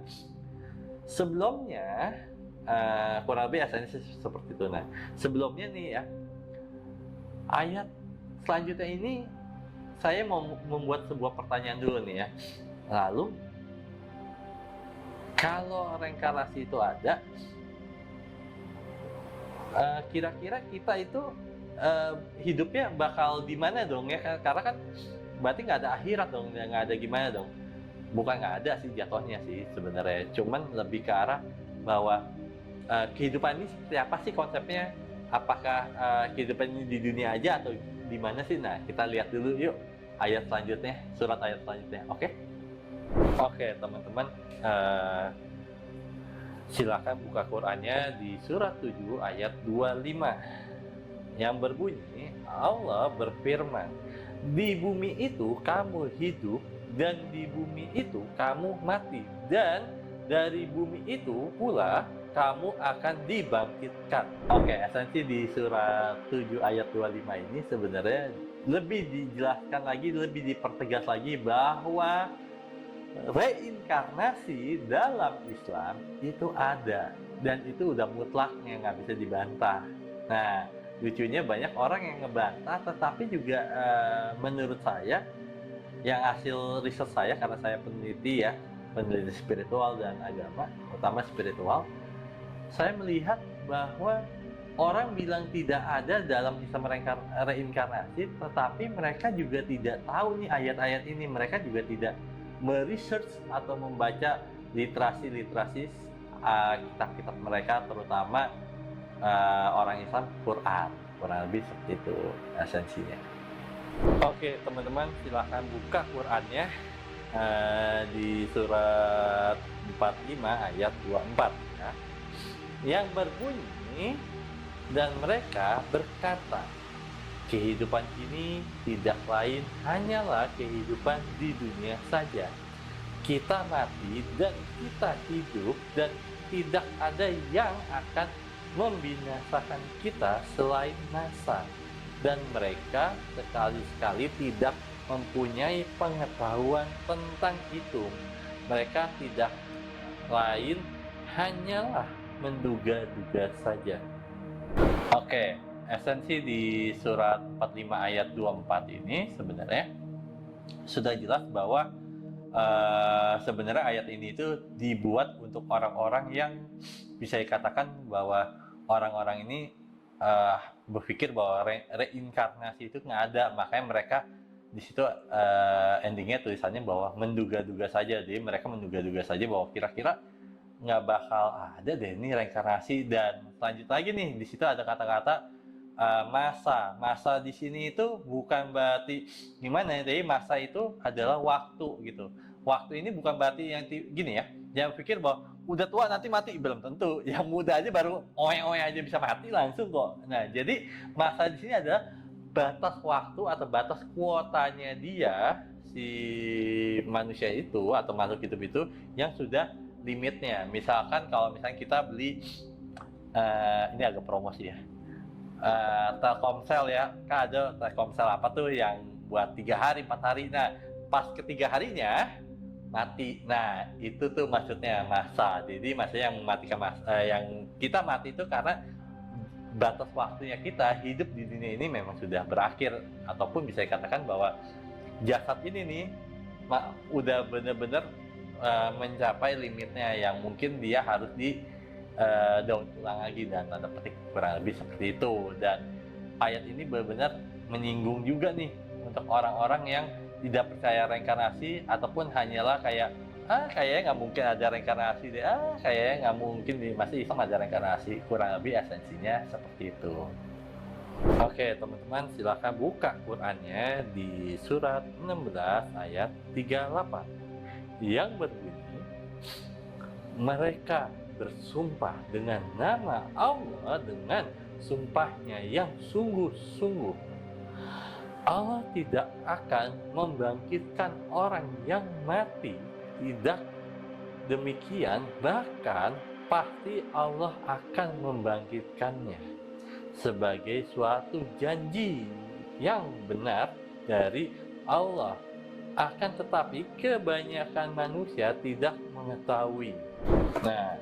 sebelumnya kurang lebih asalnya seperti itu. Nah, sebelumnya nih ya, ayat selanjutnya ini saya mau membuat sebuah pertanyaan dulu nih ya. Lalu, kalau reinkarnasi itu ada, kira-kira kita itu hidupnya bakal di mana dong ya? Karena kan berarti nggak ada akhirat dong, nggak ada gimana dong? Bukan nggak ada sih jatuhnya sih sebenarnya, cuman lebih ke arah bahwa kehidupan ini seperti apa sih konsepnya? Apakah kehidupan ini di dunia aja atau di mana sih? Nah, kita lihat dulu yuk ayat selanjutnya, surat ayat selanjutnya. Oke, teman-teman, silakan buka Qur'annya di surat 7 ayat 25 yang berbunyi, Allah berfirman, di bumi itu kamu hidup dan di bumi itu kamu mati, dan dari bumi itu pula kamu akan dibangkitkan. Oke, esensi di surat 7 ayat 25 ini sebenarnya lebih dijelaskan lagi, lebih dipertegas lagi bahwa reinkarnasi dalam Islam itu ada, dan itu udah mutlaknya, nggak bisa dibantah. Nah, lucunya banyak orang yang ngebantah, tetapi juga menurut saya, yang hasil riset saya, karena saya peneliti ya, peneliti spiritual dan agama, utama spiritual, saya melihat bahwa orang bilang tidak ada dalam Islam reinkarnasi, tetapi mereka juga tidak tahu nih ayat-ayat ini, mereka juga tidak meresearch atau membaca literasi-literasi kitab-kitab mereka, terutama orang Islam, Quran, kurang lebih seperti itu esensinya. Oke, teman-teman, silahkan buka Qurannya di surat 45 ayat 24 ya, yang berbunyi, dan mereka berkata, kehidupan ini tidak lain hanyalah kehidupan di dunia saja. Kita mati dan kita hidup, dan tidak ada yang akan membinasakan kita selain masa. Dan mereka sekali-sekali tidak mempunyai pengetahuan tentang itu. Mereka tidak lain hanyalah menduga-duga saja. Oke, esensi di surat 45 ayat 24 ini sebenarnya sudah jelas bahwa sebenarnya ayat ini itu dibuat untuk orang-orang yang bisa dikatakan bahwa orang-orang ini berpikir bahwa reinkarnasi itu nggak ada, makanya mereka di situ endingnya tulisannya bahwa menduga-duga saja. Jadi mereka menduga-duga saja bahwa kira-kira nggak bakal ada deh ini reinkarnasi. Dan lanjut lagi nih, di situ ada kata-kata masa di sini itu bukan berarti gimana ya, jadi masa itu adalah waktu gitu. Waktu ini bukan berarti yang gini ya, jangan pikir bahwa udah tua nanti mati, belum tentu. Yang muda aja baru oe-oe aja bisa mati langsung kok. Nah, jadi masa di sini adalah batas waktu atau batas kuotanya dia, si manusia itu atau makhluk hidup itu, yang sudah limitnya. Misalkan kalau misalnya kita beli ini agak promosi ya, Telkomsel ya, kan ada Telkomsel apa tuh yang buat 3 hari 4 hari, nah pas ketiga harinya mati. Nah, itu tuh maksudnya masa. Jadi maksudnya yang mematikan yang kita mati itu karena batas waktunya kita hidup di dunia ini memang sudah berakhir, ataupun bisa dikatakan bahwa jasad ini nih udah bener-bener mencapai limitnya, yang mungkin dia harus di daun ulang lagi, dan tanda petik kurang lebih seperti itu. Dan ayat ini benar-benar menyinggung juga nih untuk orang-orang yang tidak percaya reinkarnasi, ataupun hanyalah kayak kayaknya nggak mungkin ada reinkarnasi deh, kayaknya nggak mungkin di masih Islam ada reinkarnasi. Kurang lebih esensinya seperti itu. Oke, teman-teman, silakan buka Qur'annya di surat 16 ayat 38 yang berbunyi, mereka bersumpah dengan nama Allah dengan sumpahnya yang sungguh-sungguh, Allah tidak akan membangkitkan orang yang mati. Tidak demikian, bahkan pasti Allah akan membangkitkannya sebagai suatu janji yang benar dari Allah. Akan tetapi kebanyakan manusia tidak mengetahui. Nah,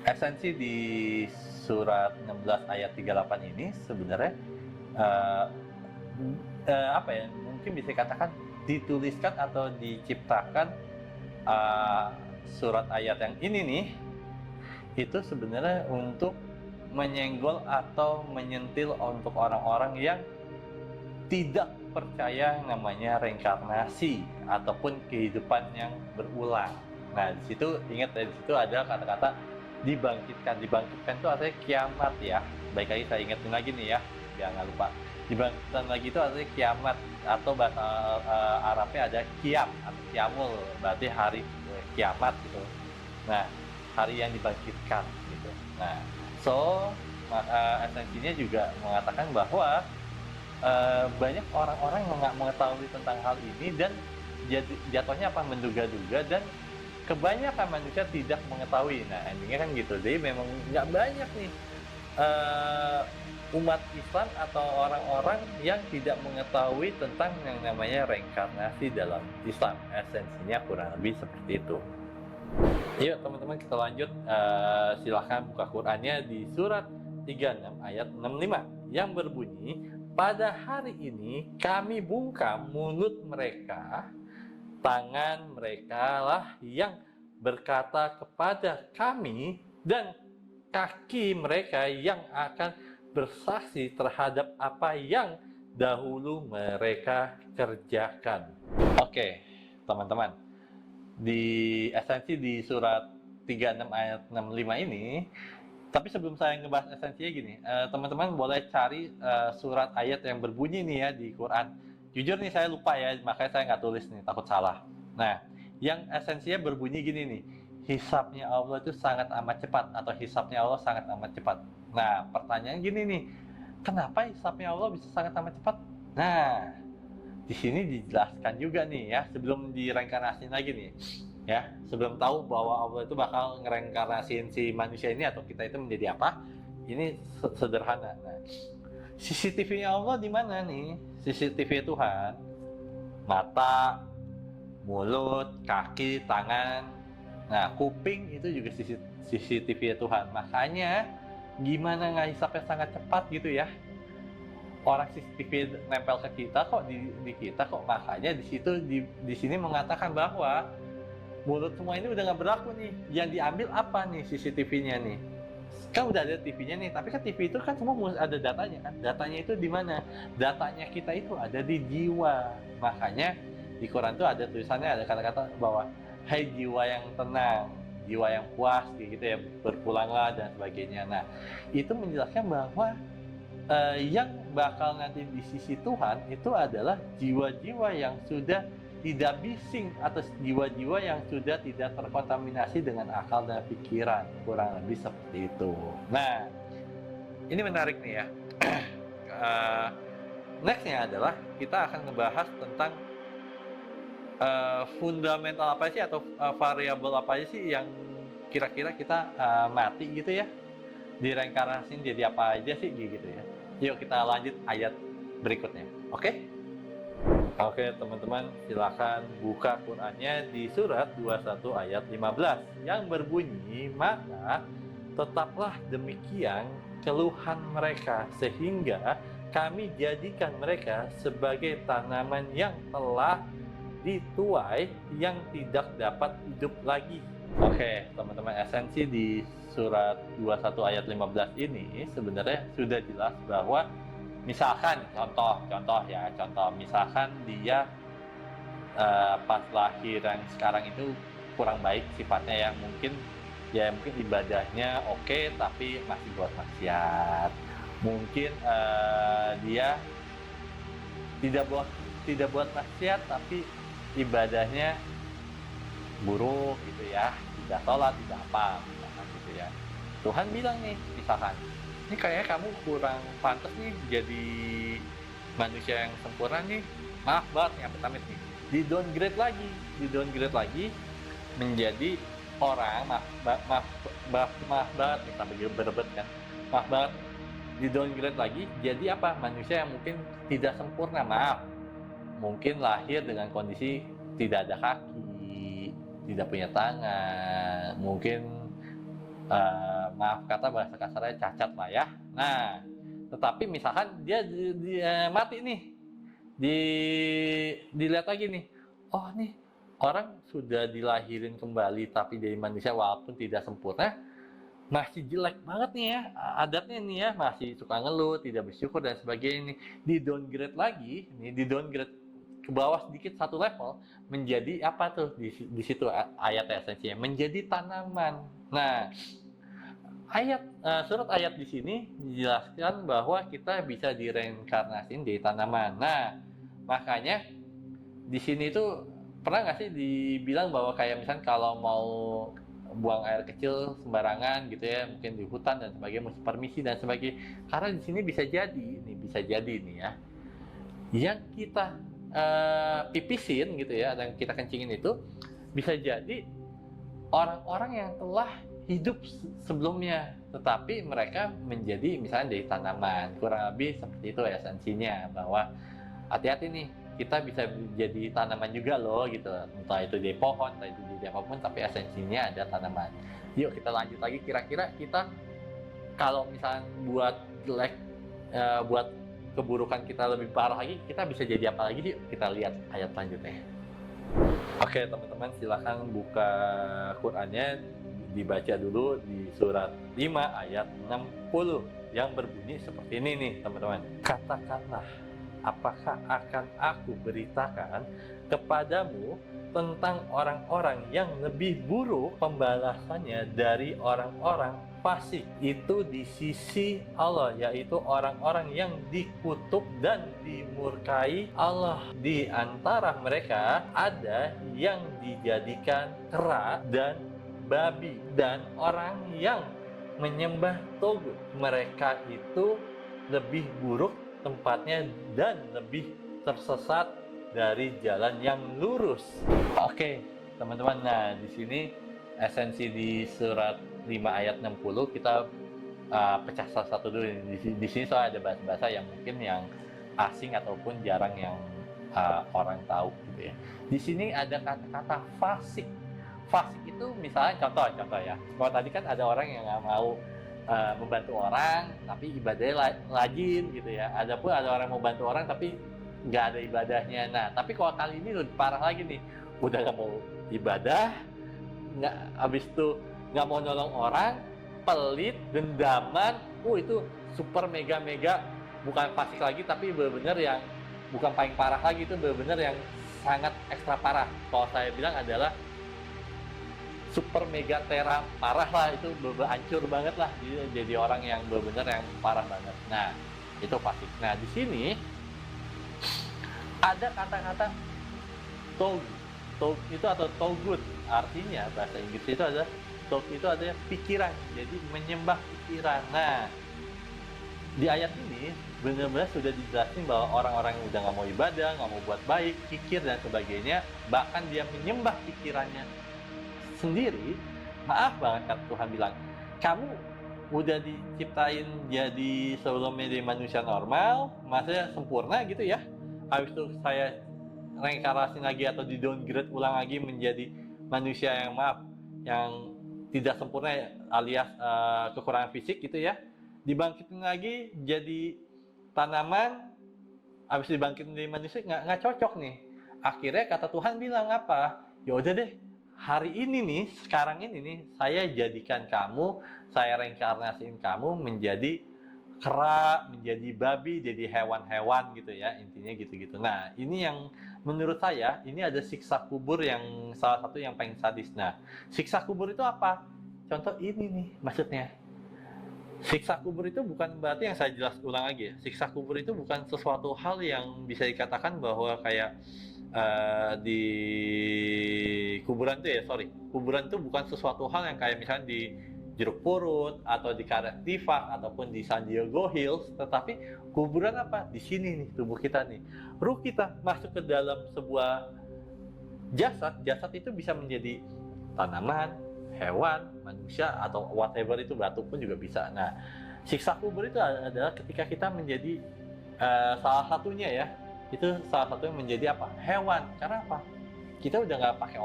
esensi di surat 16 ayat 38 ini sebenarnya mungkin bisa dikatakan dituliskan atau diciptakan surat ayat yang ini nih, itu sebenarnya untuk menyenggol atau menyentil untuk orang-orang yang tidak percaya namanya reinkarnasi ataupun kehidupan yang berulang. Nah, di situ ingat ya, di situ ada kata-kata dibangkitkan. Dibangkitkan itu artinya kiamat ya. Baik lagi saya ingetin lagi nih ya, biar nggak lupa. Dibangkitkan lagi itu artinya kiamat, atau bahasa Arabnya ada kiam atau kiamul, berarti hari kiamat gitu. Nah, hari yang dibangkitkan gitu. Nah, esensinya juga mengatakan bahwa banyak orang-orang yang nggak mengetahui tentang hal ini dan jatuhnya apa, menduga-duga, dan kebanyakan manusia tidak mengetahui. Nah, endingnya kan gitu. Jadi memang nggak banyak nih umat Islam atau orang-orang yang tidak mengetahui tentang yang namanya reinkarnasi dalam Islam. Esensinya kurang lebih seperti itu. Yuk teman-teman, kita lanjut. Silahkan buka Qurannya di surat 36 ayat 65 yang berbunyi, pada hari ini kami bungkam mulut mereka, tangan mereka lah yang berkata kepada kami, dan kaki mereka yang akan bersaksi terhadap apa yang dahulu mereka kerjakan. Oke, teman-teman, di esensi di surat 36 ayat 65 ini, tapi sebelum saya ngebahas esensinya gini, teman-teman boleh cari surat ayat yang berbunyi nih ya di Quran. Jujur nih saya lupa ya, makanya saya nggak tulis nih, takut salah. Nah, yang esensinya berbunyi gini nih, hisabnya Allah itu sangat amat cepat, atau hisabnya Allah sangat amat cepat. Nah, pertanyaan gini nih, kenapa hisabnya Allah bisa sangat amat cepat? Nah, di sini dijelaskan juga nih ya, sebelum direinkarnasiin lagi nih, ya, sebelum tahu bahwa Allah itu bakal ngereinkarnasiin si manusia ini atau kita itu menjadi apa, ini sederhana. Nah, CCTV-nya Allah di mana nih? CCTV Tuhan, mata, mulut, kaki, tangan, nah kuping itu juga CCTV Tuhan. Makanya gimana ngehisapnya sangat cepat gitu ya? Orang CCTV nempel ke kita kok, di kita kok, makanya di situ di sini mengatakan bahwa mulut semua ini udah nggak berlaku nih. Yang diambil apa nih CCTV-nya nih? Kan udah ada TV-nya nih, tapi kan TV itu kan semua ada datanya kan. Datanya itu di mana? Datanya kita itu ada di jiwa. Makanya di Quran tuh ada tulisannya, ada kata-kata bahwa hai jiwa yang tenang, jiwa yang puas gitu ya, berpulanglah dan sebagainya. Nah, itu menjelaskan bahwa yang bakal nanti di sisi Tuhan itu adalah jiwa-jiwa yang sudah tidak bising, atau jiwa-jiwa yang sudah tidak terkontaminasi dengan akal dan pikiran, kurang lebih seperti itu. Nah, ini menarik nih ya. Nextnya adalah kita akan ngebahas tentang fundamental apa sih, atau variabel apa sih yang kira-kira kita mati gitu ya, direinkarnasiin jadi apa aja sih gitu ya. Yuk kita lanjut ayat berikutnya. Oke? Oke teman-teman, silakan buka Qurannya di surat 21 ayat 15 yang berbunyi, maka tetaplah demikian keluhan mereka sehingga kami jadikan mereka sebagai tanaman yang telah dituai yang tidak dapat hidup lagi. Oke teman-teman, esensi di surat 21 ayat 15 ini sebenarnya sudah jelas bahwa misalkan contoh misalkan dia pas lahiran sekarang itu kurang baik sifatnya, yang mungkin ibadahnya oke tapi masih buat maksiat, mungkin dia tidak buat maksiat tapi ibadahnya buruk gitu ya, tidak sholat, tidak apa misalkan gitu ya. Tuhan bilang nih, misalkan ini kayaknya kamu kurang pantas nih jadi manusia yang sempurna nih, maaf banget nih amit-amit nih, di downgrade lagi menjadi orang, maaf banget nih, sampai berebet kan, maaf banget, di downgrade lagi jadi apa, manusia yang mungkin tidak sempurna, maaf, mungkin lahir dengan kondisi tidak ada kaki, tidak punya tangan, mungkin maaf kata bahasa kasarnya cacat lah ya. Nah, tetapi misalkan dia mati nih, dilihat lagi nih, oh nih orang sudah dilahirin kembali tapi dari manusia walaupun tidak sempurna, masih jelek banget nih ya adatnya nih ya, masih suka ngeluh, tidak bersyukur dan sebagainya nih. Di downgrade ke bawah sedikit satu level menjadi apa tuh, di situ ayat esensinya menjadi tanaman. Nah, surat ayat di sini dijelaskan bahwa kita bisa direinkarnasiin di tanaman. Nah, makanya di sini itu pernah nggak sih dibilang bahwa kayak misalnya kalau mau buang air kecil sembarangan gitu ya, mungkin di hutan dan sebagainya, mesti permisi dan sebagainya. Karena di sini bisa jadi nih ya, yang kita pipisin gitu ya, yang kita kencingin itu bisa jadi orang-orang yang telah hidup sebelumnya, tetapi mereka menjadi misalnya dari tanaman. Kurang lebih seperti itu esensinya, bahwa hati-hati nih, kita bisa jadi tanaman juga loh gitu, entah itu dari pohon, entah itu dari apapun, tapi esensinya ada tanaman. Yuk kita lanjut lagi, kira-kira kita kalau misalnya buat jelek, buat keburukan kita lebih parah lagi, kita bisa jadi apa lagi? Yuk kita lihat ayat selanjutnya. Oke teman-teman, silahkan buka Qurannya, dibaca dulu di surat 5 ayat 60 yang berbunyi seperti ini nih teman-teman. Katakanlah, apakah akan aku beritakan kepadamu tentang orang-orang yang lebih buruk pembalasannya dari orang-orang fasik itu di sisi Allah, yaitu orang-orang yang dikutuk dan dimurkai Allah. Di antara mereka ada yang dijadikan kera dan babi dan orang yang menyembah togut. Mereka itu lebih buruk tempatnya dan lebih tersesat dari jalan yang lurus. Oke, teman-teman. Nah, di sini esensi di surat 5 ayat 60 kita pecah salah satu dulu. Di sini soal ada bahasa-bahasa yang mungkin yang asing ataupun jarang yang orang tahu gitu ya. Di sini ada kata-kata fasik. Fasik itu misalnya contoh ya. Kalau tadi kan ada orang yang nggak mau membantu orang tapi ibadahnya rajin gitu ya. Ada orang mau bantu orang tapi nggak ada ibadahnya. Nah, tapi kalau kali ini lebih parah lagi nih, udah nggak mau ibadah, nggak, habis itu nggak mau nolong orang, pelit, dendaman. Itu super mega bukan fasik lagi, tapi benar-benar yang bukan paling parah lagi, itu benar-benar yang sangat ekstra parah. Kalau saya bilang adalah super mega tera parah lah, itu bener-bener hancur banget lah, jadi orang yang bener-bener yang parah banget. Nah, itu fasik. Nah, di sini ada kata-kata tog itu atau togut, artinya bahasa Inggris itu ada tog itu ada pikiran, jadi menyembah pikiran. Nah, di ayat ini benar-benar sudah dijelasin bahwa orang-orang yang udah nggak mau ibadah, nggak mau buat baik, pikir dan sebagainya, bahkan dia menyembah pikirannya sendiri. Maaf banget, kata Tuhan bilang, kamu udah diciptain jadi sebelumnya dari manusia normal, maksudnya sempurna gitu ya, habis itu saya reinkarnasi lagi atau di downgrade ulang lagi menjadi manusia yang yang tidak sempurna alias kekurangan fisik gitu ya, dibangkitin lagi jadi tanaman, habis dibangkitin dari manusia, nggak cocok nih. Akhirnya kata Tuhan bilang apa? Ya udah deh, hari ini nih, sekarang ini nih, saya jadikan kamu, saya reinkarnasiin kamu menjadi kera, menjadi babi, jadi hewan-hewan gitu ya, intinya gitu-gitu. Nah, ini yang menurut saya, ini ada siksa kubur yang salah satu yang paling sadis. Nah, siksa kubur itu apa? Contoh ini nih, maksudnya. Siksa kubur itu bukan berarti yang saya jelas ulang lagi ya. Siksa kubur itu bukan sesuatu hal yang bisa dikatakan bahwa kayak di kuburan itu ya, kuburan itu bukan sesuatu hal yang kayak misalnya Jeruk Purut atau di Karet Tifak ataupun di San Diego Hills, tetapi kuburan apa? Di sini nih, tubuh kita nih. Ruh kita masuk ke dalam sebuah jasad, jasad itu bisa menjadi tanaman, hewan, manusia, atau whatever itu, batu pun juga bisa. Nah, siksa kubur itu adalah ketika kita menjadi salah satunya ya, itu salah satunya menjadi apa? Hewan. Karena apa? Kita udah nggak pakai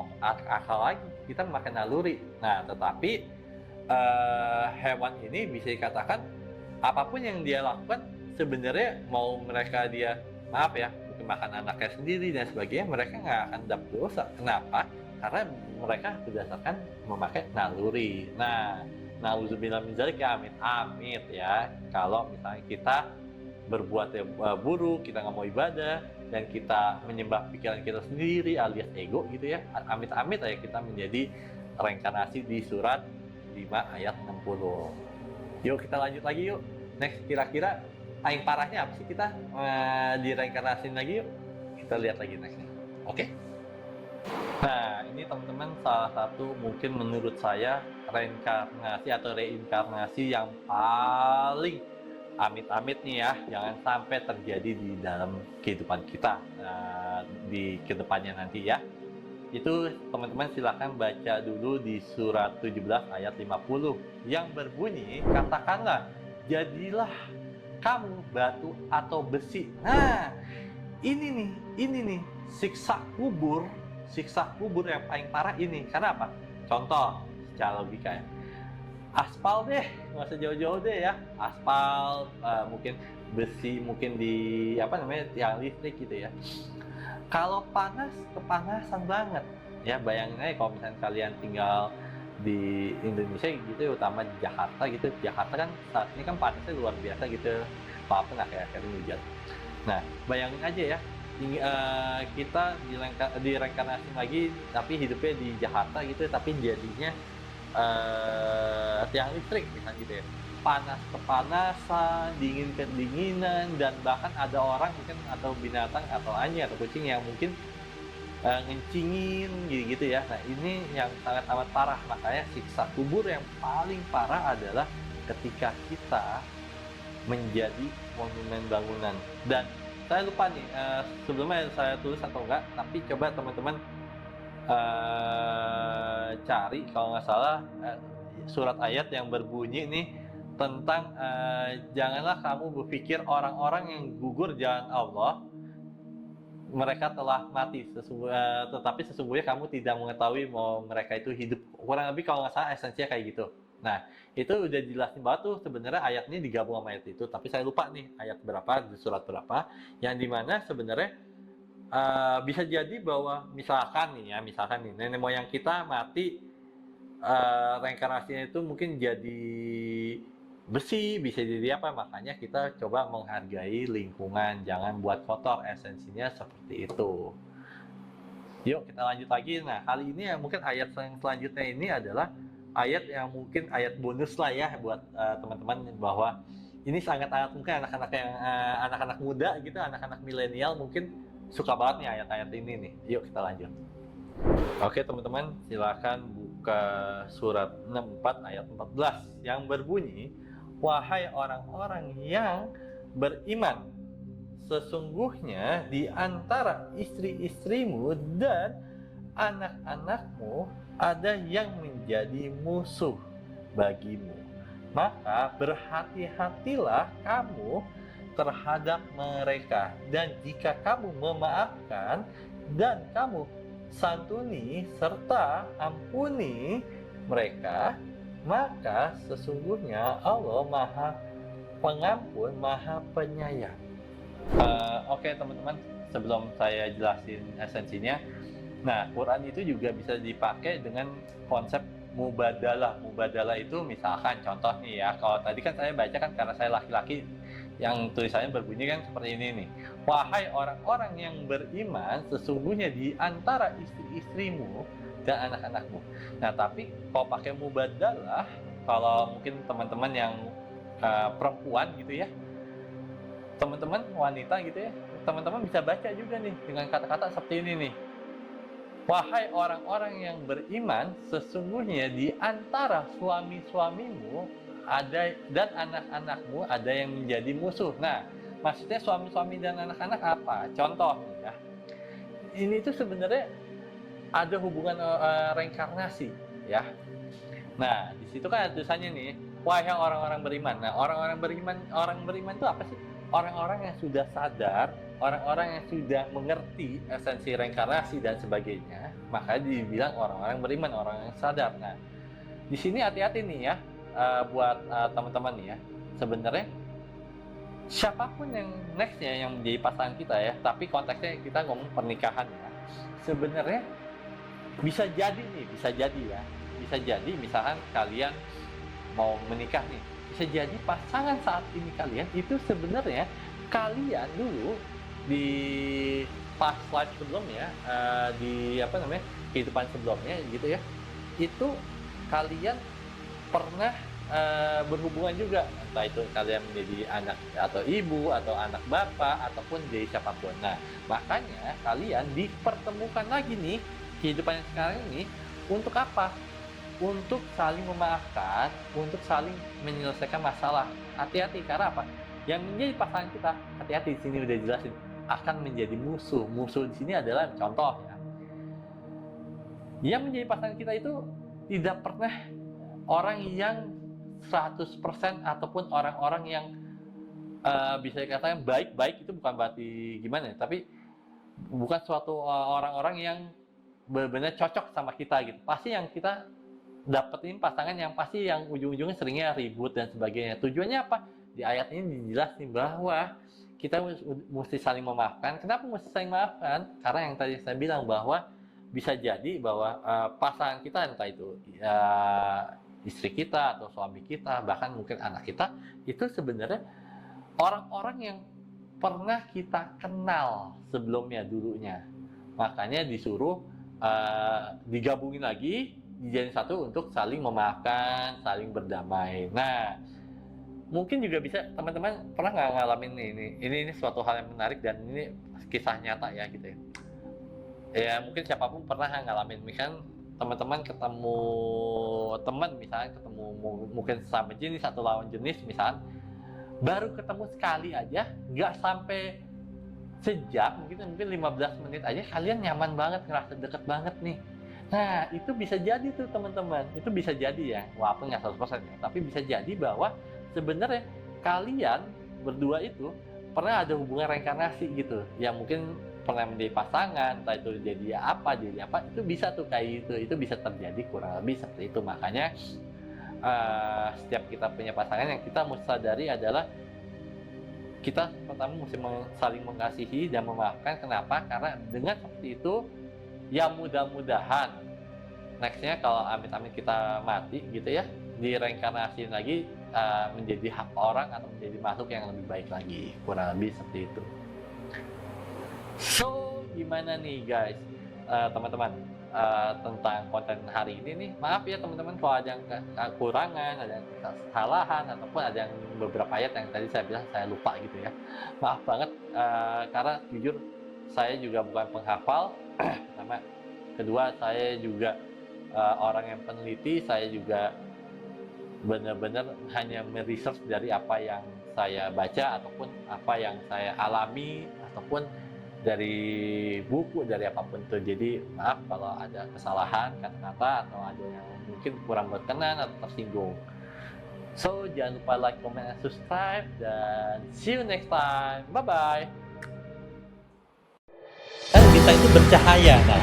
akal lagi, kita memakai naluri. Nah, tetapi hewan ini bisa dikatakan apapun yang dia lakukan sebenarnya, mau mereka dia maaf ya mungkin makan anaknya sendiri dan sebagainya, mereka nggak akan dapat dosa. Kenapa? Karena mereka berdasarkan memakai naluri. Nah, nauzubillah min dzalik ya, amit ya, kalau misalnya kita berbuat buruk, kita nggak mau ibadah dan kita menyembah pikiran kita sendiri alias ego gitu ya, amit-amit ya kita menjadi reinkarnasi di surat 5 ayat 60. Yuk kita lanjut lagi yuk. Next, kira-kira paling parahnya apa sih kita direinkarnasin lagi yuk. Kita lihat lagi nextnya. Oke? Nah, ini teman-teman salah satu mungkin menurut saya reinkarnasi atau reinkarnasi yang paling amit-amit nih ya, jangan sampai terjadi di dalam kehidupan kita di kedepannya nanti ya. Itu teman-teman silakan baca dulu di surat 17 ayat 50 yang berbunyi, katakanlah jadilah kamu batu atau besi. Nah, ini nih siksa kubur yang paling parah ini. Karena apa? Contoh secara logika ya, aspal deh, nggak usah jauh-jauh deh ya, aspal, mungkin besi, mungkin di tiang listrik gitu ya. Kalau panas, kepanasan banget ya, bayangin aja kalau misalnya kalian tinggal di Indonesia gitu ya, utama di Jakarta gitu. Jakarta kan saat ini kan panasnya luar biasa gitu, walaupun akhir-akhir ini hujan. Nah, bayangin aja ya, kita direinkarnasi lagi tapi hidupnya di Jakarta gitu, tapi jadinya tiang listrik misalnya gitu ya, panas kepanasan, dingin kedinginan, dan bahkan ada orang mungkin atau binatang atau anjing atau kucing yang mungkin ngencingin gitu ya. Nah, ini yang sangat amat parah. Makanya siksa kubur yang paling parah adalah ketika kita menjadi monumen bangunan. Dan saya lupa nih sebelumnya saya tulis atau enggak, tapi coba teman-teman cari kalau nggak salah surat ayat yang berbunyi nih tentang janganlah kamu berpikir orang-orang yang gugur jalan Allah mereka telah mati, tetapi sesungguhnya kamu tidak mengetahui bahwa mereka itu hidup. Kurang lebih kalau nggak salah esensinya kayak gitu. Nah, itu udah jelasin banget tuh sebenarnya ayat ini digabung sama ayat itu, tapi saya lupa nih ayat berapa, di surat berapa, yang dimana sebenarnya bisa jadi bahwa misalkan nih nenek moyang kita mati, reinkarnasinya itu mungkin jadi besi, bisa jadi apa, makanya kita coba menghargai lingkungan, jangan buat kotor, esensinya seperti itu. Yuk kita lanjut lagi. Nah, kali ini mungkin ayat yang selanjutnya ini adalah ayat yang mungkin ayat bonus lah ya buat teman-teman, bahwa ini sangat-sangat mungkin anak-anak muda gitu, anak-anak milenial mungkin suka banget nih ayat-ayat ini nih. Yuk kita lanjut. Oke teman-teman, silakan buka surat 64 ayat 14 yang berbunyi, wahai orang-orang yang beriman, sesungguhnya di antara istri-istrimu dan anak-anakmu ada yang menjadi musuh bagimu. Maka berhati-hatilah kamu terhadap mereka, dan jika kamu memaafkan dan kamu santuni serta ampuni mereka, maka sesungguhnya Allah Maha Pengampun, Maha Penyayang. Oke teman-teman, sebelum saya jelasin esensinya, nah Quran itu juga bisa dipakai dengan konsep mubadalah. Mubadalah itu misalkan contoh nih ya, kalau tadi kan saya baca kan karena saya laki-laki, yang tulisannya berbunyi kan seperti ini nih, wahai orang-orang yang beriman, sesungguhnya di antara istri-istrimu dan anak-anakmu. Nah tapi kalau pakai mubadalah, kalau mungkin teman-teman yang perempuan gitu ya, teman-teman wanita gitu ya, teman-teman bisa baca juga nih dengan kata-kata seperti ini nih, Wahai orang-orang yang beriman, sesungguhnya di antara suami-suamimu dan anak-anakmu ada yang menjadi musuh. Nah, maksudnya suami-suami dan anak-anak apa? Contoh nih ya. Ini tuh sebenarnya ada hubungan reinkarnasi ya. Nah, di situ kan ada tulisannya nih, wahai orang-orang beriman. Nah, orang beriman itu apa sih? Orang-orang yang sudah sadar, orang-orang yang sudah mengerti esensi reinkarnasi dan sebagainya, maka dibilang orang-orang beriman, orang yang sadar. Nah, di sini hati-hati nih ya, buat teman-teman nih ya. Sebenarnya siapapun yang nextnya yang menjadi pasangan kita ya, tapi konteksnya kita ngomong pernikahan ya. Sebenarnya bisa jadi ya. Bisa jadi misalkan kalian mau menikah nih, bisa jadi pasangan saat ini kalian itu sebenarnya kalian dulu di past life sebelumnya, di kehidupan sebelumnya gitu ya, itu kalian pernah berhubungan juga, entah itu kalian menjadi anak atau ibu atau anak bapak ataupun jadi siapapun. Nah, makanya kalian dipertemukan lagi nih kehidupan yang sekarang ini untuk apa? Untuk saling memaafkan, untuk saling menyelesaikan masalah. Hati-hati, karena apa? Yang menjadi pasangan kita, hati-hati, di sini udah jelasin, akan menjadi musuh. Musuh di sini adalah contoh ya. Yang menjadi pasangan kita itu tidak pernah orang yang 100% ataupun orang-orang yang bisa dikatakan baik-baik, itu bukan berarti gimana ya, tapi bukan suatu orang-orang yang benar-benar cocok sama kita gitu. Pasti yang kita dapetin pasangan yang pasti yang ujung-ujungnya seringnya ribut dan sebagainya. Tujuannya apa? Di ayat ini dijelasin bahwa kita mesti saling memaafkan. Kenapa mesti saling memaafkan? Karena yang tadi saya bilang bahwa bisa jadi bahwa pasangan kita, entah itu istri kita atau suami kita, bahkan mungkin anak kita, itu sebenarnya orang-orang yang pernah kita kenal sebelumnya dulunya. Makanya disuruh digabungin lagi, dijadiin satu untuk saling memaafkan, saling berdamai. Nah, mungkin juga bisa teman-teman pernah nggak ngalamin ini suatu hal yang menarik dan ini kisah nyata ya gitu ya. Ya mungkin siapapun pernah ngalamin, misalkan teman-teman ketemu teman, misalnya ketemu mungkin sama jenis atau lawan jenis, misalkan baru ketemu sekali aja, nggak sampai sejam, mungkin 15 menit aja kalian nyaman banget, ngerasa deket banget nih. Nah, itu bisa jadi tuh teman-teman, itu bisa jadi ya, walaupun nggak 100% ya, tapi bisa jadi bahwa sebenarnya kalian berdua itu pernah ada hubungan reinkarnasi gitu, yang mungkin pernah menjadi pasangan, entah itu jadi apa, itu bisa tuh kayak itu bisa terjadi kurang lebih seperti itu. Makanya setiap kita punya pasangan, yang kita mesti sadari adalah kita pertama mesti saling mengasihi dan memaafkan. Kenapa? Karena dengan seperti itu, ya mudah-mudahan nextnya kalau amit-amit kita mati gitu ya, direinkarnasi lagi menjadi hak orang atau menjadi makhluk yang lebih baik lagi, kurang lebih seperti itu. So gimana nih guys, teman-teman, tentang konten hari ini nih. Maaf ya teman-teman kalau ada yang kekurangan, ada yang kesalahan, ataupun ada yang beberapa ayat yang tadi saya bilang saya lupa gitu ya, maaf banget. Karena jujur saya juga bukan penghafal. Pertama, kedua saya juga orang yang peneliti, saya juga benar-benar hanya meresearch dari apa yang saya baca ataupun apa yang saya alami ataupun dari buku, dari apapun itu. Jadi maaf kalau ada kesalahan kata-kata atau ada yang mungkin kurang berkenan atau tersinggung. So jangan lupa like, comment, and subscribe, dan see you next time. Bye bye. Kan kita itu bercahaya, nah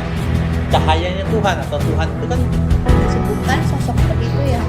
cahayanya Tuhan atau Tuhan itu kan disebutkan sosok seperti itu ya.